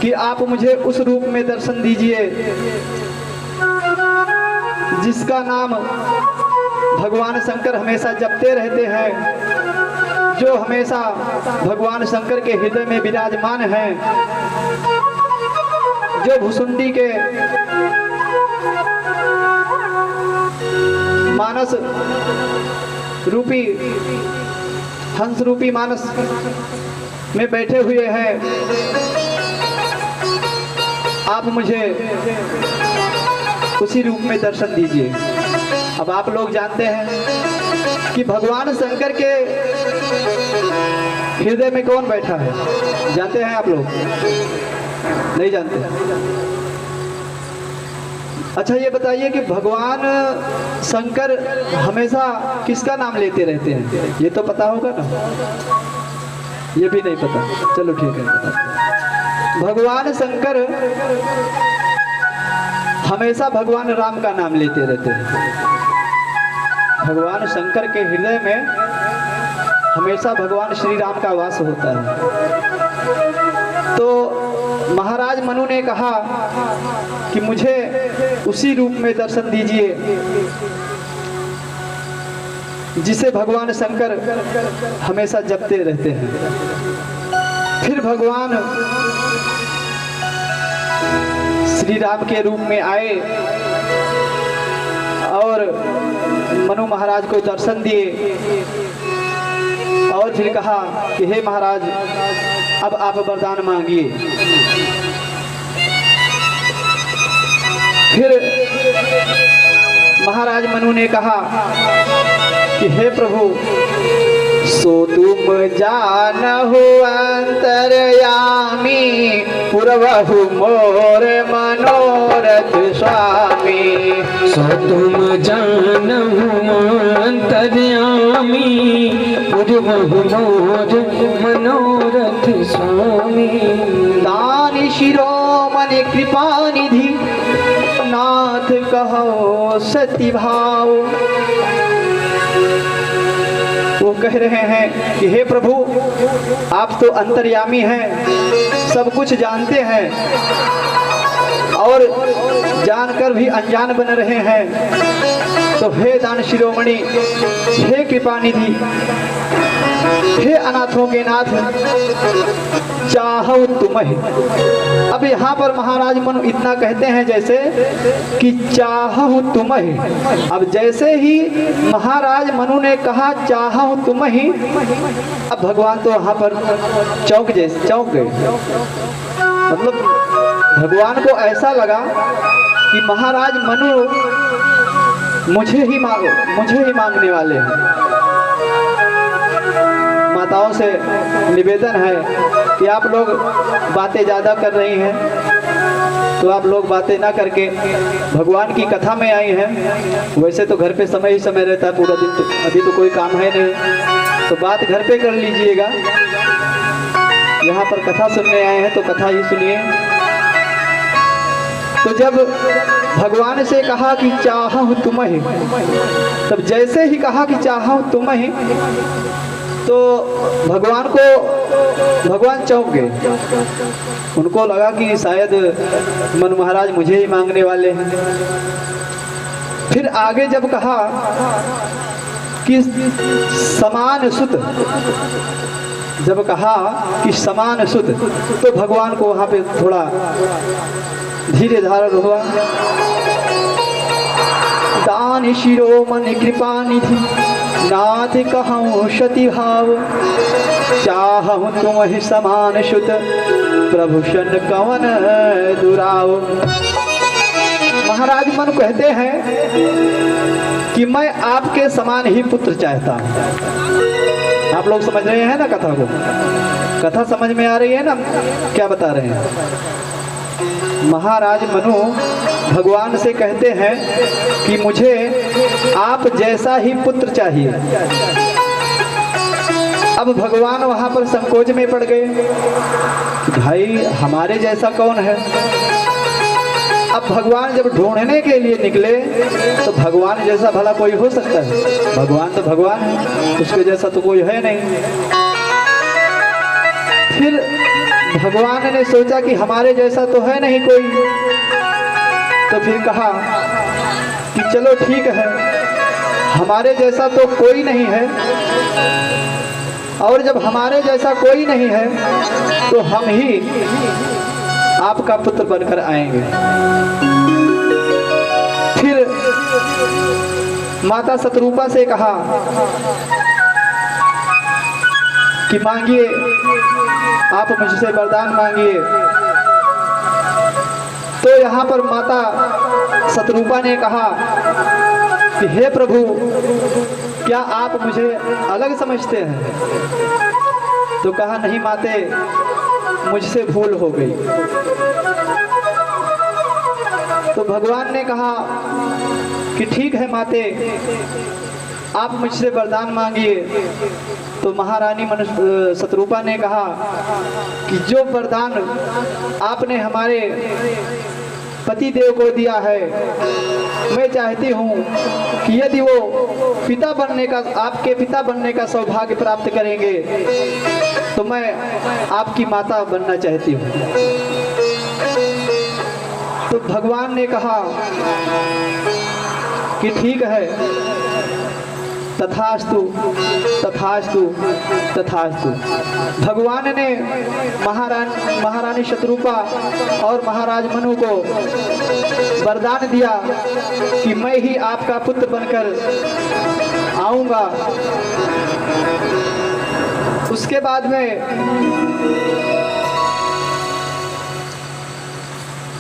कि आप मुझे उस रूप में दर्शन दीजिए जिसका नाम भगवान शंकर हमेशा जपते रहते हैं, जो हमेशा भगवान शंकर के हृदय में विराजमान हैं, जो भुसुंडी के मानस रूपी हंस रूपी मानस में बैठे हुए हैं। आप मुझे उसी रूप में दर्शन दीजिए। अब आप लोग जानते हैं कि भगवान शंकर के हृदय में कौन बैठा है, जानते हैं आप लोग? नहीं जानते? अच्छा ये बताइए कि भगवान शंकर हमेशा किसका नाम लेते रहते हैं? ये तो पता होगा ना? ये भी नहीं पता? चलो ठीक है, पता। भगवान शंकर हमेशा भगवान राम का नाम लेते रहते हैं। भगवान शंकर के हृदय में हमेशा भगवान श्री राम का वास होता है। तो महाराज मनु ने कहा कि मुझे उसी रूप में दर्शन दीजिए जिसे भगवान शंकर हमेशा जपते रहते हैं। फिर भगवान श्री राम के रूप में आए और मनु महाराज को दर्शन दिए और फिर कहा कि हे महाराज, अब आप वरदान मांगिए। फिर महाराज मनु ने कहा कि हे प्रभु, सो तुम जानहु अंतर्यामी, पूर्वहु मोर मनोरथ स्वामी। सो तुम जानहु अंतर्यामी, पूर्वहु मोर मनोरथ स्वामी। दानि शिरोमणि कृपानिधि, नाथ कहो सती भाव। वो कह रहे हैं कि हे प्रभु, आप तो अंतर्यामी हैं, सब कुछ जानते हैं और जानकर भी अनजान बन रहे हैं, तो हे दान शिरोमणि, हे कृपा निधि, हे अनाथों के नाथ, चाहो तुम्हें। अब यहाँ पर महाराज मनु इतना कहते हैं जैसे कि चाहो तुम्हें। अब जैसे ही महाराज मनु ने कहा चाहो तुम्हें, अब भगवान तो वहाँ पर चौंक गए। मतलब भगवान को ऐसा लगा कि महाराज मनु मुझे ही मांगने वाले हैं। माताओं से निवेदन है कि आप लोग बातें ज़्यादा कर रही हैं, तो आप लोग बातें ना करके भगवान की कथा में आई हैं। वैसे तो घर पे समय ही समय रहता है, पूरा दिन तो अभी तो कोई काम है नहीं, तो बात घर पे कर लीजिएगा। यहाँ पर कथा सुनने आए हैं तो कथा ही सुनिए। तो जब भगवान से कहा कि चाहूँ तुम्हें, तब जैसे ही कहा कि चाहूँ तुम्हें, तो भगवान चौंक गए। उनको लगा कि शायद मनु महाराज मुझे ही मांगने वाले हैं। फिर आगे जब कहा कि समान सुत, जब कहा कि समान सुत, तो भगवान को वहाँ पे थोड़ा धीरे धारण हुआ। दान शिरोमणि कृपा निधि, नाथ कहूँ सती भाव, चाहूँ तुम्हें समान सुत, प्रभु शन कवन दुराव। महाराज मनु कहते हैं कि मैं आपके समान ही पुत्र चाहता हूँ। आप लोग समझ रहे हैं ना कथा को? कथा समझ में आ रही है ना? क्या बता रहे हैं? महाराज मनु भगवान से कहते हैं कि मुझे आप जैसा ही पुत्र चाहिए। अब भगवान वहां पर संकोच में पड़ गए कि भाई हमारे जैसा कौन है। अब भगवान जब ढूंढने के लिए निकले तो भगवान जैसा भला कोई हो सकता है? भगवान तो भगवान है, उसके जैसा तो कोई है नहीं। फिर भगवान ने सोचा कि हमारे जैसा तो है नहीं कोई, तो फिर कहा कि चलो ठीक है, हमारे जैसा तो कोई नहीं है, और जब हमारे जैसा कोई नहीं है तो हम ही आपका पुत्र बनकर आएंगे। फिर माता शतरूपा से कहा कि मांगिए, आप मुझसे वरदान मांगिए। तो यहाँ पर माता शतरूपा ने कहा कि हे प्रभु, क्या आप मुझे अलग समझते हैं? तो कहा नहीं माते, मुझसे भूल हो गई। तो भगवान ने कहा कि ठीक है माते, आप मुझसे वरदान मांगिए। तो महारानी शतरूपा ने कहा कि जो वरदान आपने हमारे पति देव को दिया है, मैं चाहती हूँ कि यदि वो पिता बनने का, आपके पिता बनने का सौभाग्य प्राप्त करेंगे तो मैं आपकी माता बनना चाहती हूँ। तो भगवान ने कहा कि ठीक है, तथास्तु तथास्तु तथास्तु। भगवान ने महारानी शतरूपा और महाराज मनु को वरदान दिया कि मैं ही आपका पुत्र बनकर आऊंगा। उसके बाद में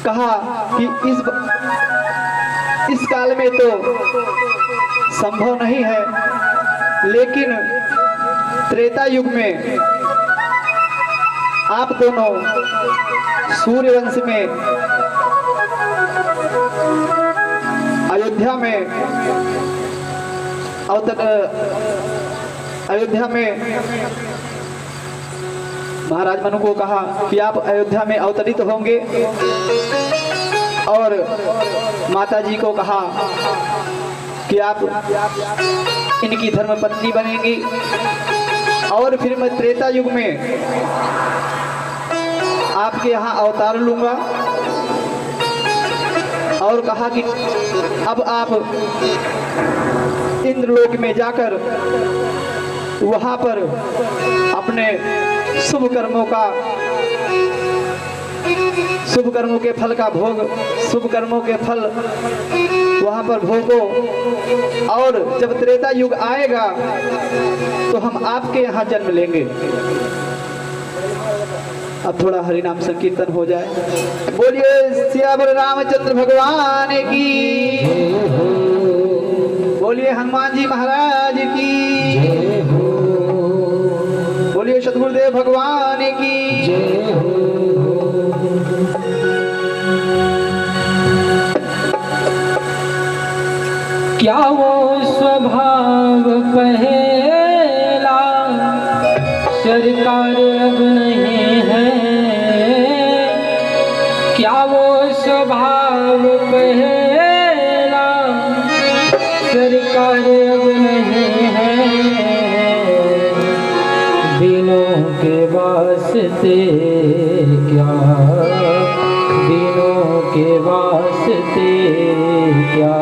कहा कि इस काल में तो संभव नहीं है, लेकिन त्रेता युग में आप दोनों सूर्यवंश में अयोध्या में महाराज मनु को कहा कि आप अयोध्या में अवतरित होंगे, और माता जी को कहा कि आप इनकी धर्म पत्नी बनेंगी, और फिर मैं त्रेता युग में आपके यहाँ अवतार लूँगा, और कहा कि अब आप इंद्रलोक में जाकर वहां पर अपने शुभ कर्मों के फल का भोग, शुभ कर्मों के फल वहां पर भोगो, और जब त्रेता युग आएगा तो हम आपके यहाँ जन्म लेंगे। अब थोड़ा हरि नाम संकीर्तन हो जाए। बोलिए सियावर रामचंद्र भगवान की, बोलिए हनुमान जी महाराज की, बोलिए सतगुरुदेव भगवान की। क्या वो स्वभाव पहला सरकार अब नहीं है, क्या वो स्वभाव पहला सरकार अब नहीं है, दिनों के वास्ते क्या, दिनों के वास्ते क्या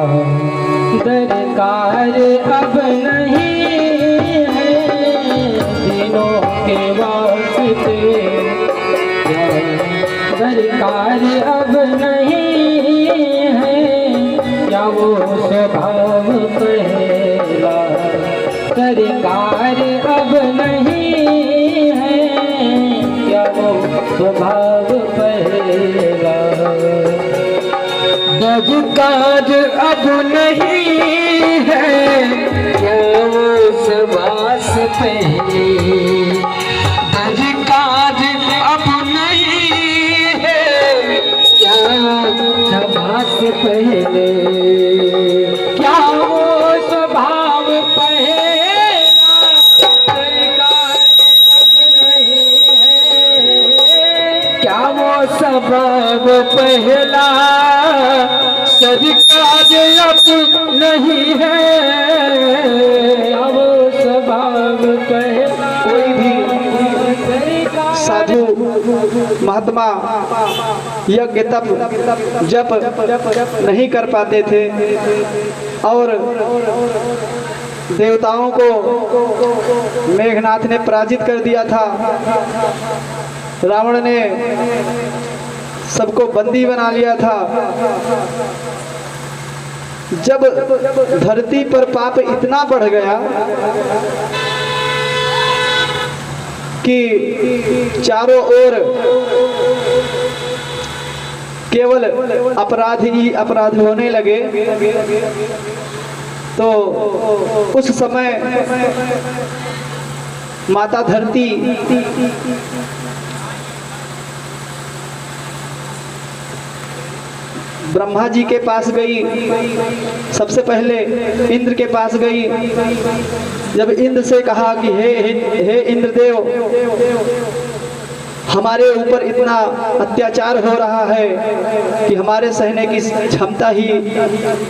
दरकार अब नहीं है, दिनों के वास्ते क्या दरकार अब नहीं है, क्या वो स्वभाव पहला दरकार अब नहीं है, क्या वो स्वभाव पहला दरकार अब नहीं है, क्या वो सबास पहले दरकार अब नहीं है, क्या सबास पहले, क्या वो स्वभाव पहला दरकार अब नहीं है, क्या वो स्वभाव पहला सरकार अब नहीं है, अब स्वभाव पहला। कोई भी साधु महात्मा यज्ञ तप जप नहीं कर पाते थे और देवताओं को मेघनाथ ने पराजित कर दिया था। रावण ने सबको बंदी बना लिया था। जब धरती पर पाप इतना बढ़ गया कि चारों ओर केवल अपराध ही अपराध होने लगे, तो उस समय माता धरती ब्रह्मा जी के पास गई। सबसे पहले इंद्र के पास गई। जब इंद्र से कहा कि हे इंद्रदेव, हमारे ऊपर इतना अत्याचार हो रहा है कि हमारे सहने की क्षमता ही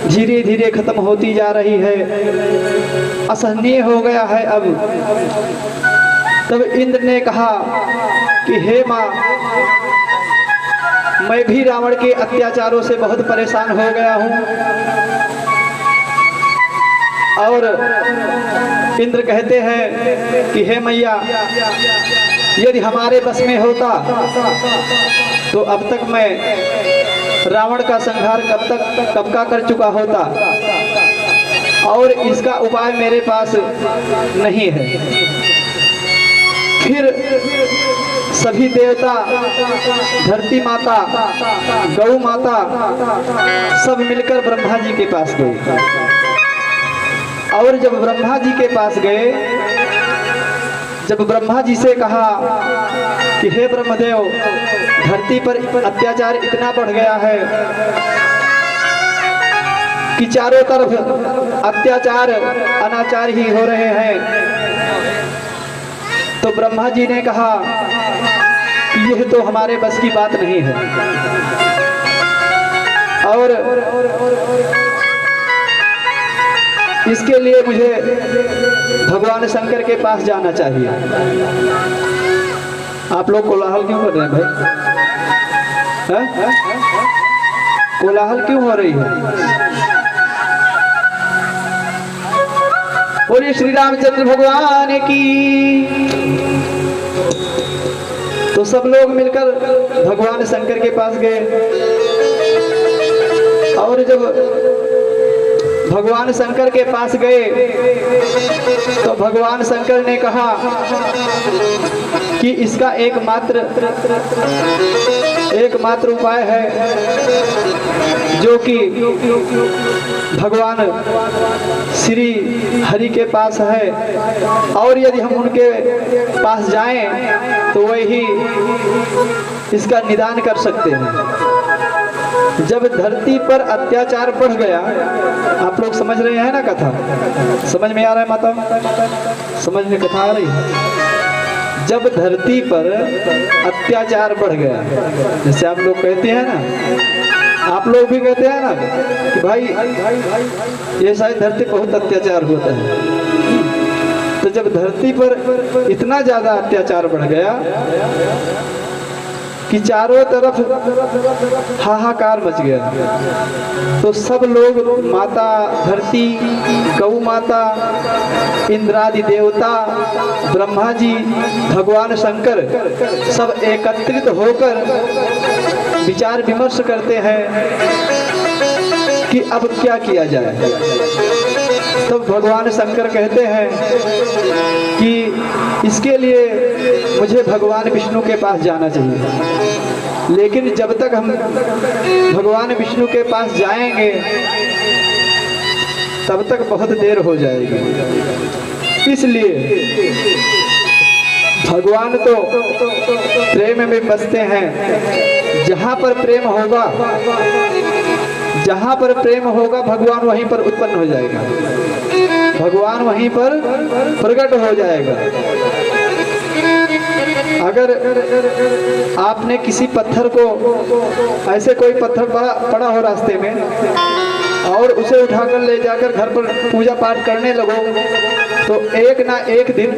धीरे धीरे खत्म होती जा रही है, असहनीय हो गया है अब। तब इंद्र ने कहा कि हे माँ, मैं भी रावण के अत्याचारों से बहुत परेशान हो गया हूँ। और इंद्र कहते हैं कि हे मैया, यदि हमारे बस में होता तो अब तक मैं रावण का संहार कब का कर चुका होता, और इसका उपाय मेरे पास नहीं है। फिर सभी देवता, धरती माता, गौ माता सब मिलकर ब्रह्मा जी के पास गए। और जब ब्रह्मा जी के पास गए, जब ब्रह्मा जी से कहा कि हे ब्रह्मदेव, धरती पर अत्याचार इतना बढ़ गया है कि चारों तरफ अत्याचार अनाचार ही हो रहे हैं, तो ब्रह्मा जी ने कहा कि यह तो हमारे बस की बात नहीं है, और इसके लिए मुझे भगवान शंकर के पास जाना चाहिए। आप लोग कोलाहल क्यों कर रहे हैं भाई? कोलाहल क्यों हो रही है? बोलिए श्री रामचंद्र भगवान की। तो सब लोग मिलकर भगवान शंकर के पास गए और जब भगवान शंकर के पास गए तो भगवान शंकर ने कहा कि इसका एकमात्र उपाय है जो कि भगवान श्री हरि के पास है, और यदि हम उनके पास जाएं तो वही इसका निदान कर सकते हैं। जब धरती पर अत्याचार बढ़ गया, आप लोग समझ रहे हैं ना कथा? समझ में आ रहा है माता? समझ में कथा आ रही है? जब धरती पर अत्याचार बढ़ गया, जैसे आप लोग कहते हैं ना, आप लोग भी कहते हैं ना कि भाई ये शायद धरती बहुत अत्याचार होता है। तो जब धरती पर इतना ज्यादा अत्याचार बढ़ गया कि चारों तरफ हाहाकार मच गया, तो सब लोग, माता धरती, गौ माता, इंद्रादि देवता, ब्रह्मा जी, भगवान शंकर सब एकत्रित होकर विचार विमर्श करते हैं कि अब क्या किया जाए। तब भगवान शंकर कहते हैं कि इसके लिए मुझे भगवान विष्णु के पास जाना चाहिए, लेकिन जब तक हम भगवान विष्णु के पास जाएंगे तब तक बहुत देर हो जाएगी। इसलिए भगवान तो प्रेम में बसते हैं। जहाँ पर प्रेम होगा भगवान वहीं पर उत्पन्न हो जाएगा, भगवान वहीं पर प्रकट हो जाएगा। अगर आपने किसी पत्थर को, ऐसे कोई पत्थर पड़ा हो रास्ते में और उसे उठाकर ले जाकर घर पर पूजा पाठ करने लगो, तो एक ना एक दिन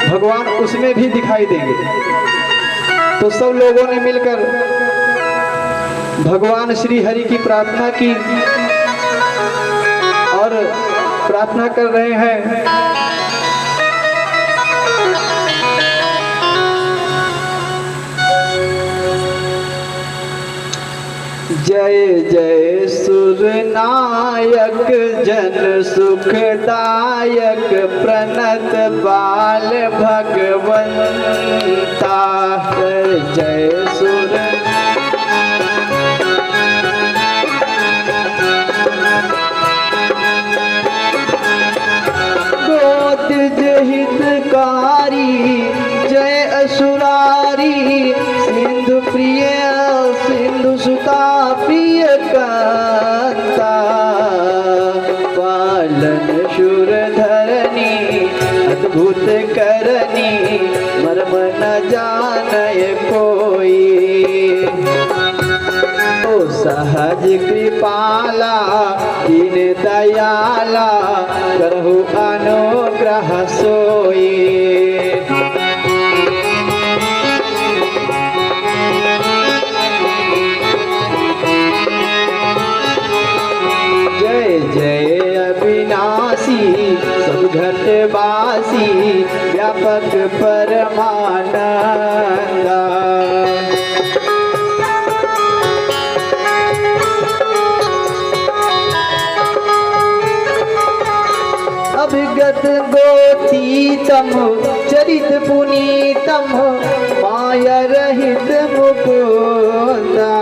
भगवान उसमें भी दिखाई देंगे। तो सब लोगों ने मिलकर भगवान श्री हरि की प्रार्थना की और प्रार्थना कर रहे हैं, जय जय सुरनायक जन सुखदायक प्रणत बाल भगवंता। जय सुर हितकारी जय असुरारी सिंधु प्रिय सिंधु सुता प्रिय कांता। पालन शूर धरनी अद्भुत करनी मर्म न जाने कोई। ओ सहज कृपाला दीन दयाला करहु अनुग्रह सोई। जय जय अविनाशी सब घटवासी व्यापक परमानंदा। अभिगत गोतीतम चरित पुनीतम माया रहित मुकुंदा।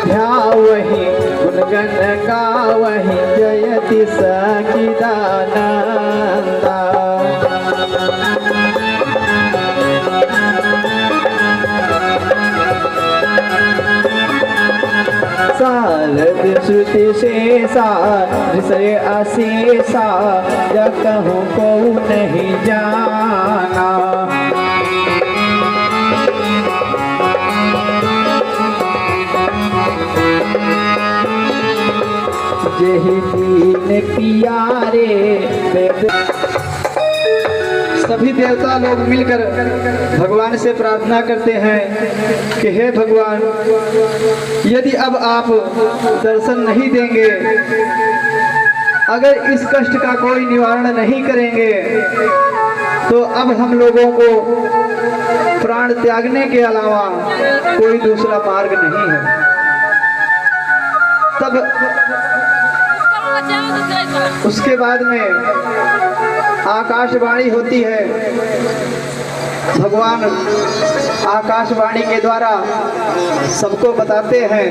ध्यावहि गुणगण गावहि जयति सखिदानंदा। सारद श्रुति शेषा ऋषय अशेषा या कहूँ को नहीं जाना। जेहि दीन पियारे। सभी देवता लोग मिलकर भगवान से प्रार्थना करते हैं कि हे भगवान, यदि अब आप दर्शन नहीं देंगे, अगर इस कष्ट का कोई निवारण नहीं करेंगे, तो अब हम लोगों को प्राण त्यागने के अलावा कोई दूसरा मार्ग नहीं है। तब उसके बाद में आकाशवाणी होती है। भगवान आकाशवाणी के द्वारा सबको बताते हैं।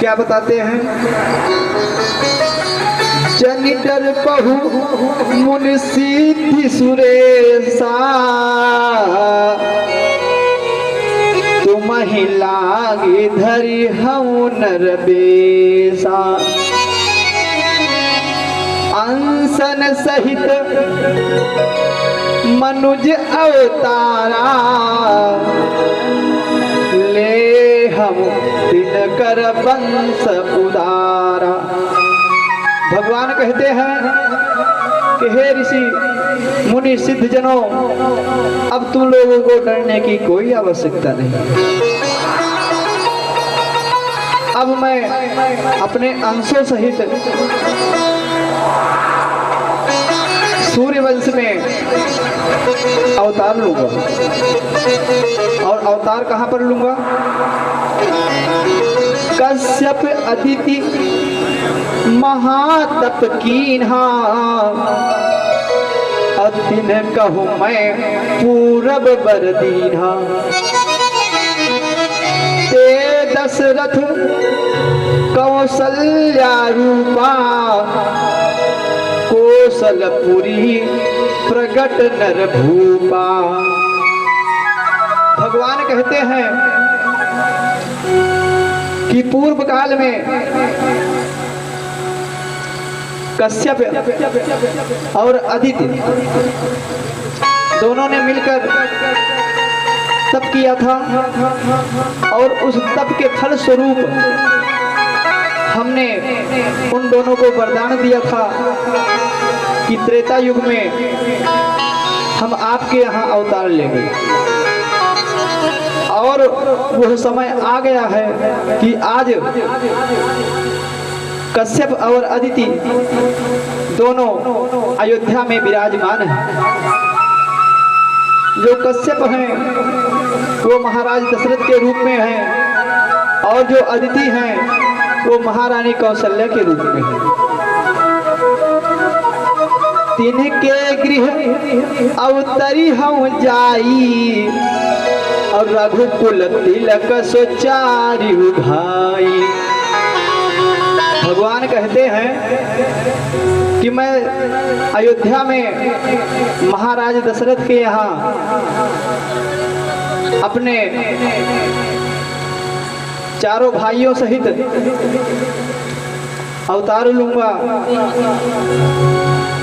क्या बताते हैं? जनि डर पहु मुनि सिद्धि सुरेशा, तुमहि लागी धरि हऊँ नर बेसा। अंसन सहित मनुज अवतारा, ले हम दिनकर वंश उदारा। भगवान कहते हैं कि हे ऋषि मुनि सिद्ध जनों, अब तुम लोगों को डरने की कोई आवश्यकता नहीं। अब मैं अपने अंशों सहित सूर्यवंश में अवतार लूंगा। और अवतार कहां पर लूंगा? कश्यप अदिति महातप कीन्हा, अतिन कहूँ मैं पूरब बर दीन्हा। ते दशरथ कौशल्या रूपा, कौशलपुरी प्रगट नर भूपा। भगवान कहते हैं कि पूर्व काल में कश्यप और अदिति दोनों ने मिलकर तप किया था, और उस तप के फल स्वरूप हमने उन दोनों को वरदान दिया था कि त्रेता युग में हम आपके यहाँ अवतार लेंगे। और वह समय आ गया है कि आज कश्यप और अदिति दोनों अयोध्या में विराजमान हैं। जो कश्यप हैं वो महाराज दशरथ के रूप में हैं, और जो अदिति हैं वो महारानी कौशल्या के रूप में हैं। तिनके गृह अवतरी हम जाई, और रघुकुल तिलक सोचारी भाई। भगवान कहते हैं कि मैं अयोध्या में महाराज दशरथ के यहाँ अपने चारों भाइयों सहित अवतार लूंगा,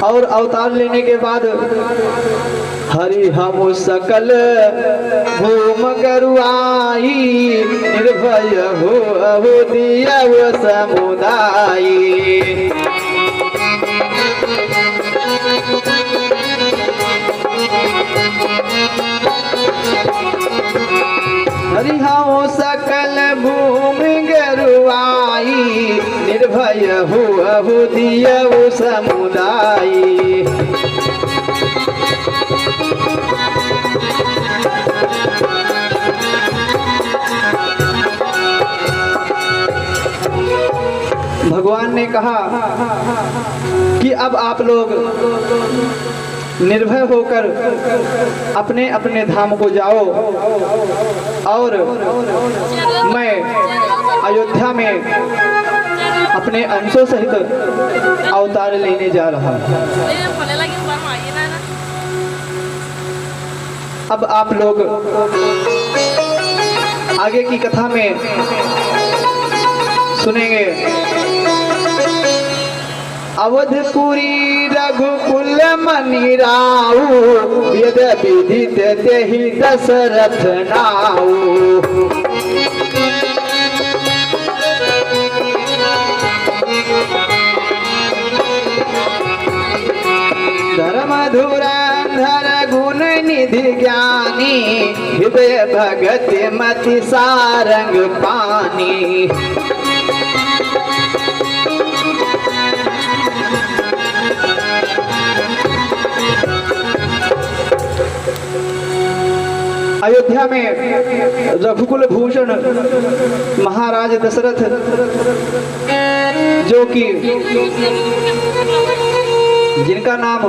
और अवतार लेने के बाद हरि हम सकल भूम गरुआई, निर्भय हो दिया समुदाय। हरि हम सकल भूमि गरुआई, निर्भय हो दिया समुदाय। भगवान ने कहा कि अब आप लोग निर्भय होकर अपने अपने धाम को जाओ, और मैं अयोध्या में अपने अंशों सहित अवतार लेने जा रहा हूँ। अब आप लोग आगे की कथा में सुनेंगे। अवधपुरी रघुकुल मनि राऊ, वेद विदित तेहि दशरथ नाऊ। धर्म धुरंधर गुण निधि ज्ञानी हृदय भगत मति सारंग पानी। अयोध्या में रघुकुल भूषण महाराज दशरथ, जो कि जिनका नाम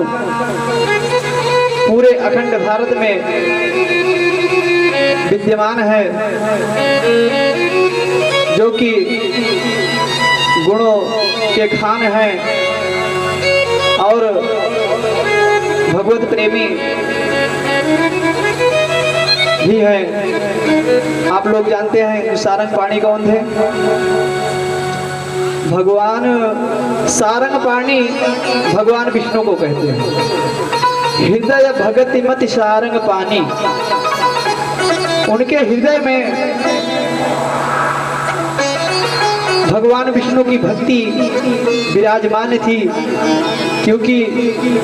पूरे अखंड भारत में विद्यमान है, जो कि गुणों के खान हैं और भगवत प्रेमी भी है। आप लोग जानते हैं सारंग पाणी कौन थे? भगवान सारंग पाणी भगवान विष्णु को कहते हैं। हृदय भगति मति सारंग पानी, उनके हृदय में भगवान विष्णु की भक्ति विराजमान थी, क्योंकि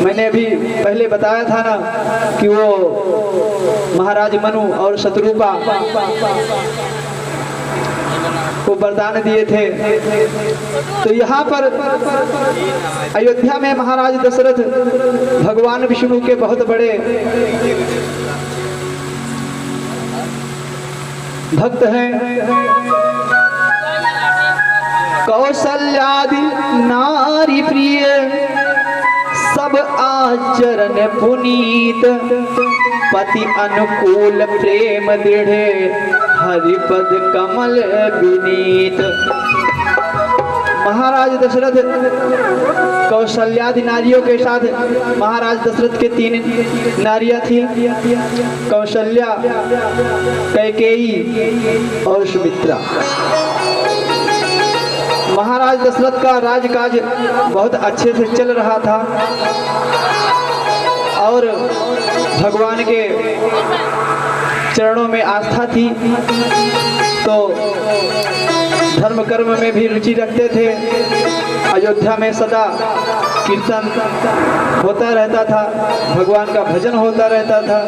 मैंने अभी पहले बताया था ना कि वो महाराज मनु और शत्रुपा को वरदान दिए थे। तो यहाँ पर अयोध्या में महाराज दशरथ भगवान विष्णु के बहुत बड़े भक्त हैं। कौशल्यादि नारी प्रिय सब आचरण पुनीत, पति अनुकूल प्रेम दृढ़ हरिपद कमल विनीत। महाराज दशरथ कौशल्यादि नारियों के साथ, महाराज दशरथ के 3 नारियां थी, कौशल्या, कैकेयी और सुमित्रा। महाराज दशरथ का राजकाज बहुत अच्छे से चल रहा था और भगवान के चरणों में आस्था थी, तो धर्म कर्म में भी रुचि रखते थे। अयोध्या में सदा कीर्तन होता रहता था, भगवान का भजन होता रहता था।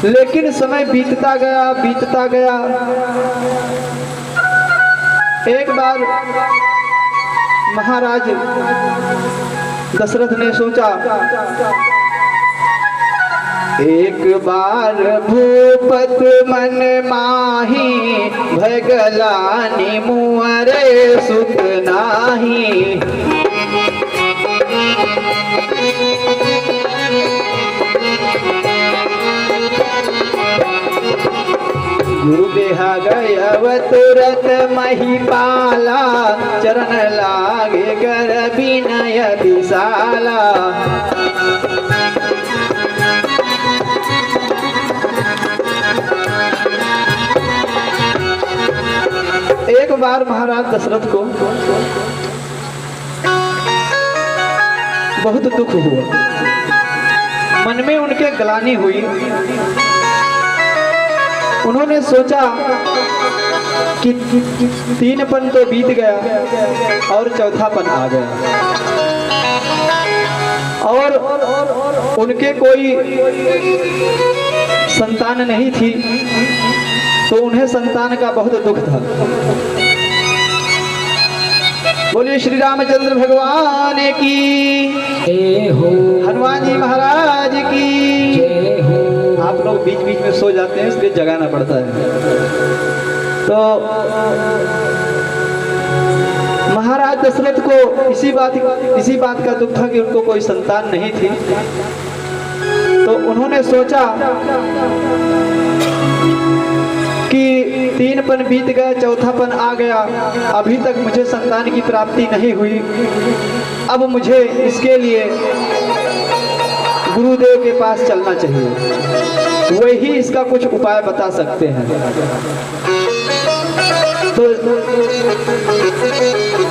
लेकिन समय बीतता गया। एक बार महाराज दशरथ ने सोचा, एक बार भूपत मन माही, भय गलानी मुअरे सुत नाही। गुरु बेहा गयव तुरत महिपाला, चरण लागे कर विनय विशाला। एक बार महाराज दशरथ को बहुत दुख हुआ, मन में उनके ग्लानि हुई। उन्होंने सोचा कि 3पन तो बीत गया और 4थापन आ गया, और उनके कोई संतान नहीं थी, तो उन्हें संतान का बहुत दुख था। बोलिए श्री रामचंद्र भगवान की जय हो, हनुमान जी महाराज की जय हो। आप लोग बीच बीच में सो जाते हैं, इसलिए जगाना पड़ता है। तो महाराज दशरथ को इसी बात का दुख था कि उनको कोई संतान नहीं थी। तो उन्होंने सोचा कि 3पन बीत गया, 4थापन आ गया, अभी तक मुझे संतान की प्राप्ति नहीं हुई। अब मुझे इसके लिए गुरुदेव के पास चलना चाहिए, वही इसका कुछ उपाय बता सकते हैं। तो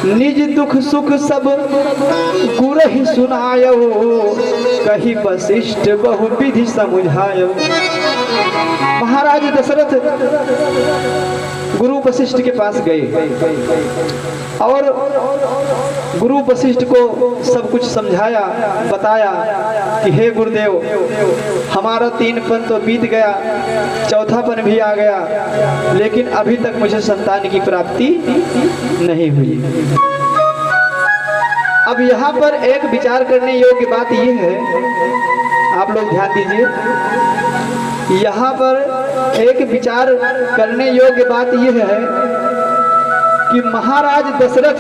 निज दुख सुख सब गुरु ही सुनायो, कही वशिष्ठ बहु विधि समुझायो। महाराज दशरथ गुरु वशिष्ठ के पास गए और गुरु वशिष्ठ को सब कुछ समझाया, बताया कि हे गुरुदेव, हमारा 3पन तो बीत गया, 4थापन भी आ गया, लेकिन अभी तक मुझे संतान की प्राप्ति नहीं हुई। अब यहाँ पर एक विचार करने योग्य बात यह है, आप लोग ध्यान दीजिए, यहाँ पर एक विचार करने योग्य बात यह है कि महाराज दशरथ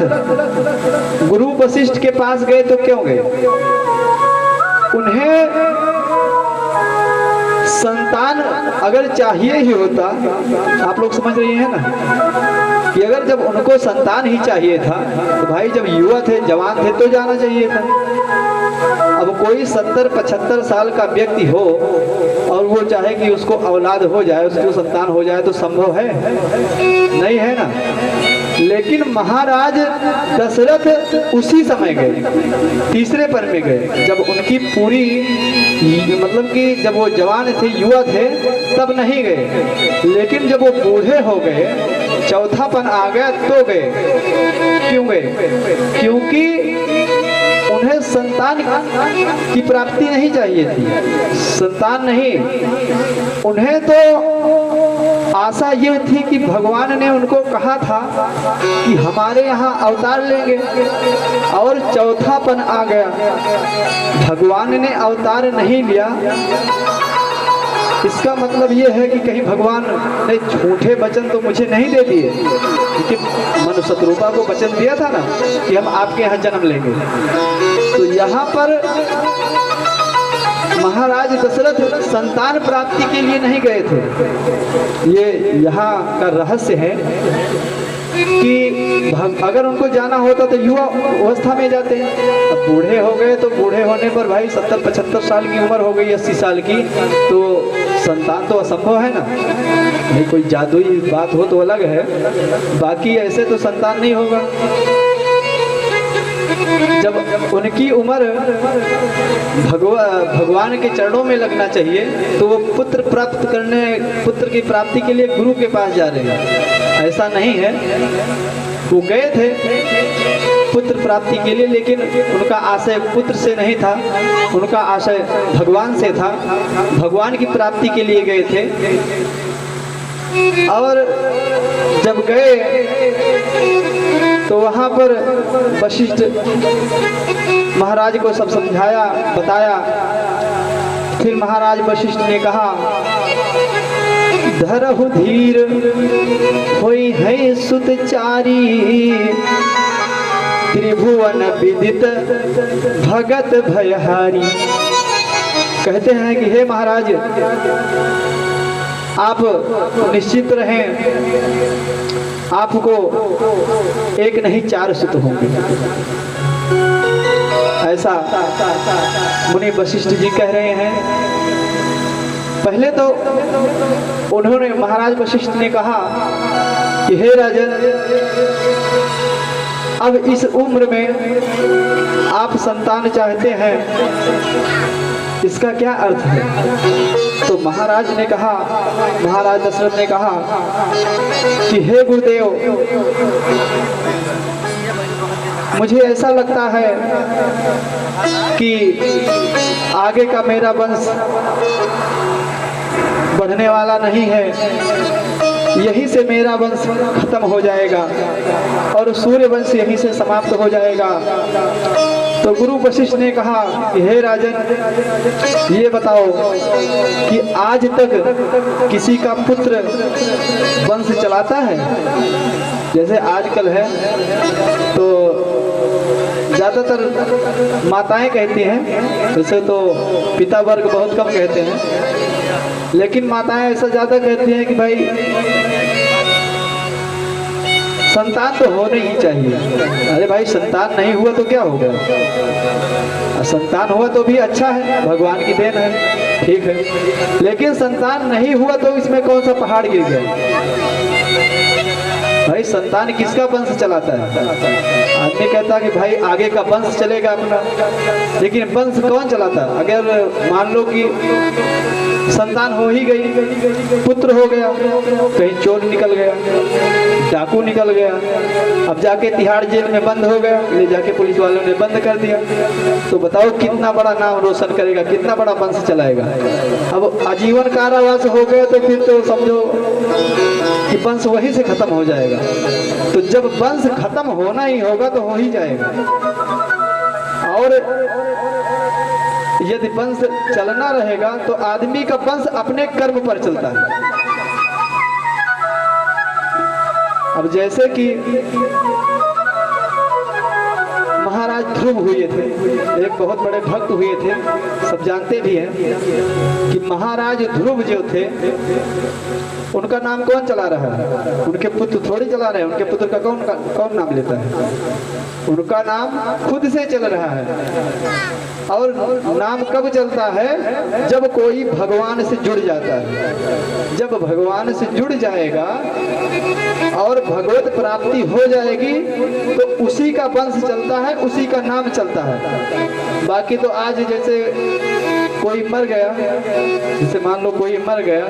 गुरु वशिष्ठ के पास गए तो क्यों गए? उन्हें संतान अगर चाहिए ही होता, आप लोग समझ रहे हैं ना, कि अगर जब उनको संतान ही चाहिए था तो भाई जब युवा थे, जवान थे तो जाना चाहिए था। अब कोई 70-75 साल का व्यक्ति हो और वो चाहे कि उसको औलाद हो जाए, उसको संतान हो जाए, तो संभव है? नहीं है ना। लेकिन महाराज दशरथ उसी समय गए, 3पन में गए, जब उनकी पूरी मतलब कि जब वो जवान थे, युवा थे, तब नहीं गए। लेकिन जब वो बूढ़े हो गए, 4थापन आ गया तो गए। क्यों गए? क्योंकि उन्हें संतान की प्राप्ति नहीं चाहिए थी। संतान नहीं, उन्हें तो आशा ये थी कि भगवान ने उनको कहा था कि हमारे यहाँ अवतार लेंगे, और 4थापन आ गया, भगवान ने अवतार नहीं लिया। इसका मतलब ये है कि कहीं भगवान ने झूठे वचन तो मुझे नहीं दे दिए, क्योंकि मनु शत्रुपा को वचन दिया था ना कि हम आपके यहाँ जन्म लेंगे। तो यहाँ पर महाराज दशरथ संतान प्राप्ति के लिए नहीं गए थे। ये यहाँ का रहस्य है कि अगर उनको जाना होता तो युवा अवस्था में जाते। अब बूढ़े हो गए तो बूढ़े होने पर भाई 70-75 साल की उम्र हो गई, 80 साल की, तो संतान तो असंभव है ना। नहीं कोई जादुई बात हो तो अलग है, बाकी ऐसे तो संतान नहीं होगा। जब उनकी उम्र भगवान के चरणों में लगना चाहिए, तो वो पुत्र की प्राप्ति के लिए गुरु के पास जा रहे हैं। ऐसा नहीं है, वो गए थे पुत्र प्राप्ति के लिए, लेकिन उनका आशय पुत्र से नहीं था, उनका आशय भगवान से था। भगवान की प्राप्ति के लिए गए थे। और जब गए तो वहाँ पर वशिष्ठ महाराज को सब समझाया, बताया। फिर महाराज वशिष्ठ ने कहा, धरहु धीर होई है सुतचारी, त्रिभुवन विदित भगत भयहारी। कहते हैं कि हे महाराज, आप निश्चित रहें, आपको एक नहीं 4 सुत होंगे। ऐसा मुनि वशिष्ठ जी कह रहे हैं। पहले तो उन्होंने महाराज वशिष्ठ ने कहा कि हे राजन, अब इस उम्र में आप संतान चाहते हैं, इसका क्या अर्थ है? तो महाराज ने कहा, महाराज दशरथ ने कहा कि हे गुरुदेव, मुझे ऐसा लगता है कि आगे का मेरा वंश बढ़ने वाला नहीं है, यहीं से मेरा वंश खत्म हो जाएगा और सूर्य वंश यहीं से समाप्त हो जाएगा। तो गुरु वशिष्ठ ने कहा कि हे राजन, ये बताओ कि आज तक किसी का पुत्र वंश चलाता है? जैसे आजकल है तो ज़्यादातर माताएं कहती हैं, वैसे तो पिता वर्ग बहुत कम कहते हैं, लेकिन माताएं ऐसा ज़्यादा कहती हैं कि भाई संतान तो होने ही चाहिए। अरे भाई, संतान नहीं हुआ तो क्या होगा? संतान हुआ तो भी अच्छा है, भगवान की देन है, ठीक है, लेकिन संतान नहीं हुआ तो इसमें कौन सा पहाड़ गिर गया? भाई संतान किसका वंश चलाता है? आदमी कहता है कि भाई आगे का वंश चलेगा अपना, लेकिन वंश कौन चलाता है? अगर मान लो कि संतान हो ही गई, पुत्र हो गया, कहीं चोर निकल गया, डाकू निकल गया, अब जाके तिहाड़ जेल में बंद हो गया, ले जाके पुलिस वालों ने बंद कर दिया। तो बताओ कितना बड़ा नाम रोशन करेगा, कितना बड़ा वंश चलाएगा। अब आजीवन कारावास हो गया तो फिर तो समझो कि वंश वहीं से खत्म हो जाएगा। तो जब वंश खत्म होना ही होगा तो हो ही जाएगा। और यदि वंश चलना रहेगा तो आदमी का वंश अपने कर्म पर चलता है। अब जैसे कि महाराज ध्रुव हुए थे, एक बहुत बड़े भक्त हुए थे, सब जानते भी हैं कि महाराज ध्रुव जो थे उनका नाम कौन चला रहा है? उनके पुत्र थोड़ी चला रहे हैं। उनके पुत्र का कौन नाम लेता है? उनका नाम खुद से चल रहा है। और नाम कब चलता है? जब कोई भगवान से जुड़ जाता है। जब भगवान से जुड़ जाएगा और भगवत प्राप्ति हो जाएगी तो उसी का वंश चलता है, उसी का नाम चलता है। बाकी तो आज जैसे कोई मर गया, जैसे मान लो कोई मर गया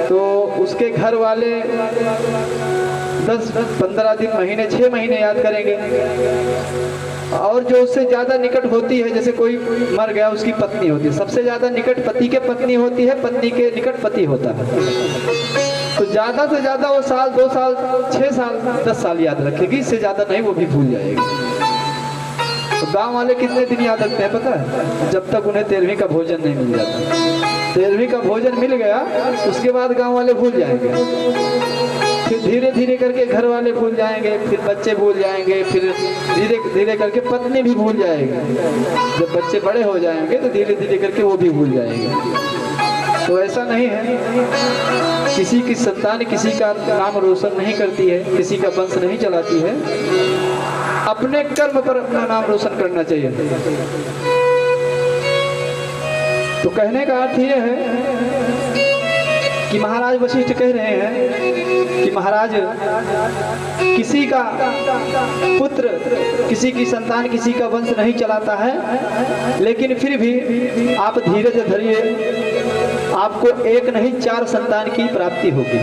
तो उसके घर वाले 10-15 दिन, महीने, 6 महीने याद करेंगे। और जो उससे ज्यादा निकट होती है, जैसे कोई मर गया, उसकी पत्नी होती है, सबसे ज्यादा निकट पति के पत्नी होती है, पत्नी के निकट पति होता है। तो ज्यादा से ज्यादा वो साल, 2 साल, 6 साल, 10 साल याद रखेगी, इससे ज्यादा नहीं, वो भी भूल जाएगी। तो गांव वाले कितने दिन याद रखते हैं पता है? जब तक उन्हें 13वीं का भोजन नहीं मिल जाता। 13वीं का भोजन मिल गया उसके बाद गांव वाले भूल जाएंगे। फिर धीरे धीरे करके घर वाले भूल जाएंगे, फिर बच्चे भूल जाएंगे, फिर धीरे धीरे करके पत्नी भी भूल जाएगी। जब बच्चे बड़े हो जाएंगे तो धीरे धीरे करके वो भी भूल जाएंगे। तो ऐसा नहीं है, किसी की संतान किसी का नाम रोशन नहीं करती है, किसी का वंश नहीं चलाती है। अपने कर्म पर अपना नाम रोशन करना चाहिए। तो कहने का अर्थ यह है कि महाराज वशिष्ठ कह रहे हैं कि महाराज किसी का पुत्र, किसी की संतान, किसी का वंश नहीं चलाता है, लेकिन फिर भी आप धीरज धरिए, आपको 1 नहीं 4 संतान की प्राप्ति होगी।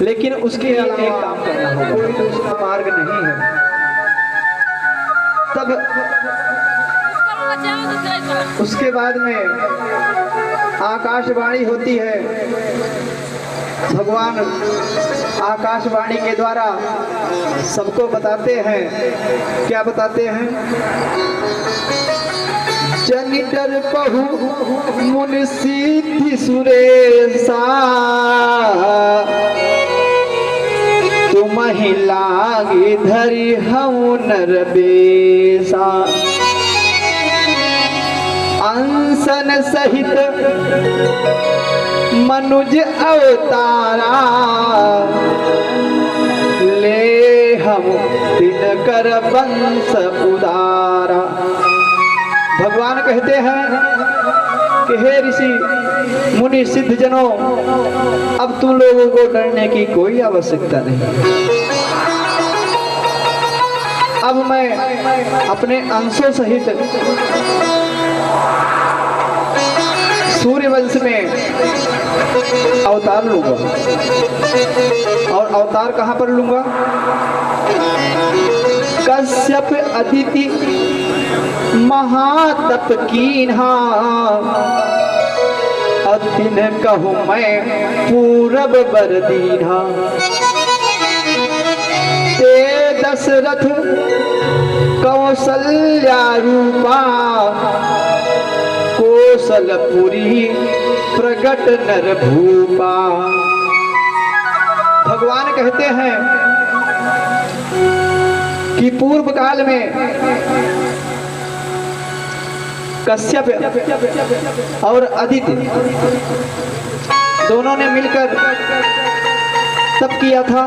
लेकिन उसके लिए एक काम करना होगा, कोई दूसरा मार्ग नहीं है। तब उसके बाद में आकाशवाणी होती है। भगवान आकाशवाणी के द्वारा सबको बताते हैं। क्या बताते हैं? जनि डर कहु मुनि सिद्धि सुरेशा, तुम ही लागी धरि हऊँ नर बेसा। अंसन सहित मनुज अवतारा, ले हम दिनकर वंश उदारा। भगवान कहते हैं कि हे ऋषि मुनि सिद्ध जनों, अब तुम लोगों को डरने की कोई आवश्यकता नहीं। अब मैं अपने अंशों सहित सूर्यवंश में अवतार लूंगा। और अवतार कहां पर लूंगा? कश्यप अदिति महातप कीन्हा, अतिन कहूँ मैं पूरब बर दीन्हा। ते दशरथ कौशल्या रूपा, कौशलपुरी प्रगट नर भूपा। भगवान कहते हैं कि पूर्व काल में कश्यप और अदिति दोनों ने मिलकर तप किया था,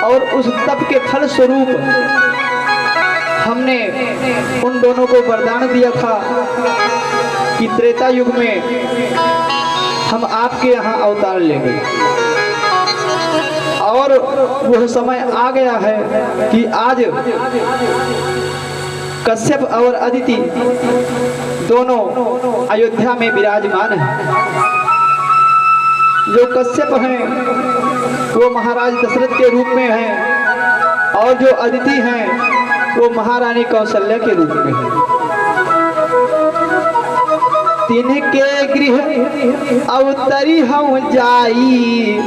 और उस तप के फल स्वरूप हमने उन दोनों को वरदान दिया था कि त्रेता युग में हम आपके यहाँ अवतार लेंगे। और वह समय आ गया है कि आज कश्यप और अदिति दोनों अयोध्या में विराजमान हैं। जो कश्यप हैं वो महाराज दशरथ के रूप में हैं और जो अदिति हैं वो महारानी कौशल्या के रूप में हैं। तिनके गृह अवतरी हम जाई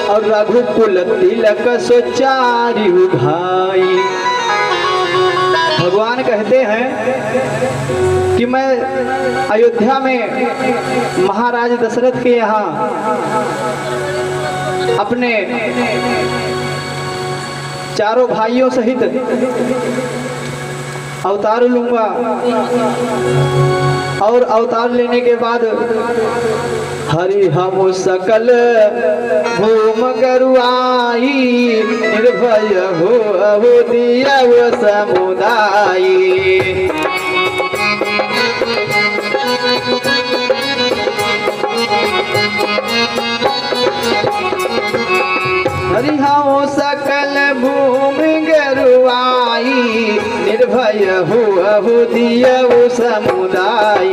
और रघुकुल तिलक सोचारी भाई। भगवान कहते हैं कि मैं अयोध्या में महाराज दशरथ के यहाँ अपने चारों भाइयों सहित अवतार लूंगा और अवतार लेने के बाद हरि हम सकल भूम करुआई निर्भय हो दिया समुदाय। हरि हम सकल भूमि गरुआई निर्भय हो दिया समुदाय।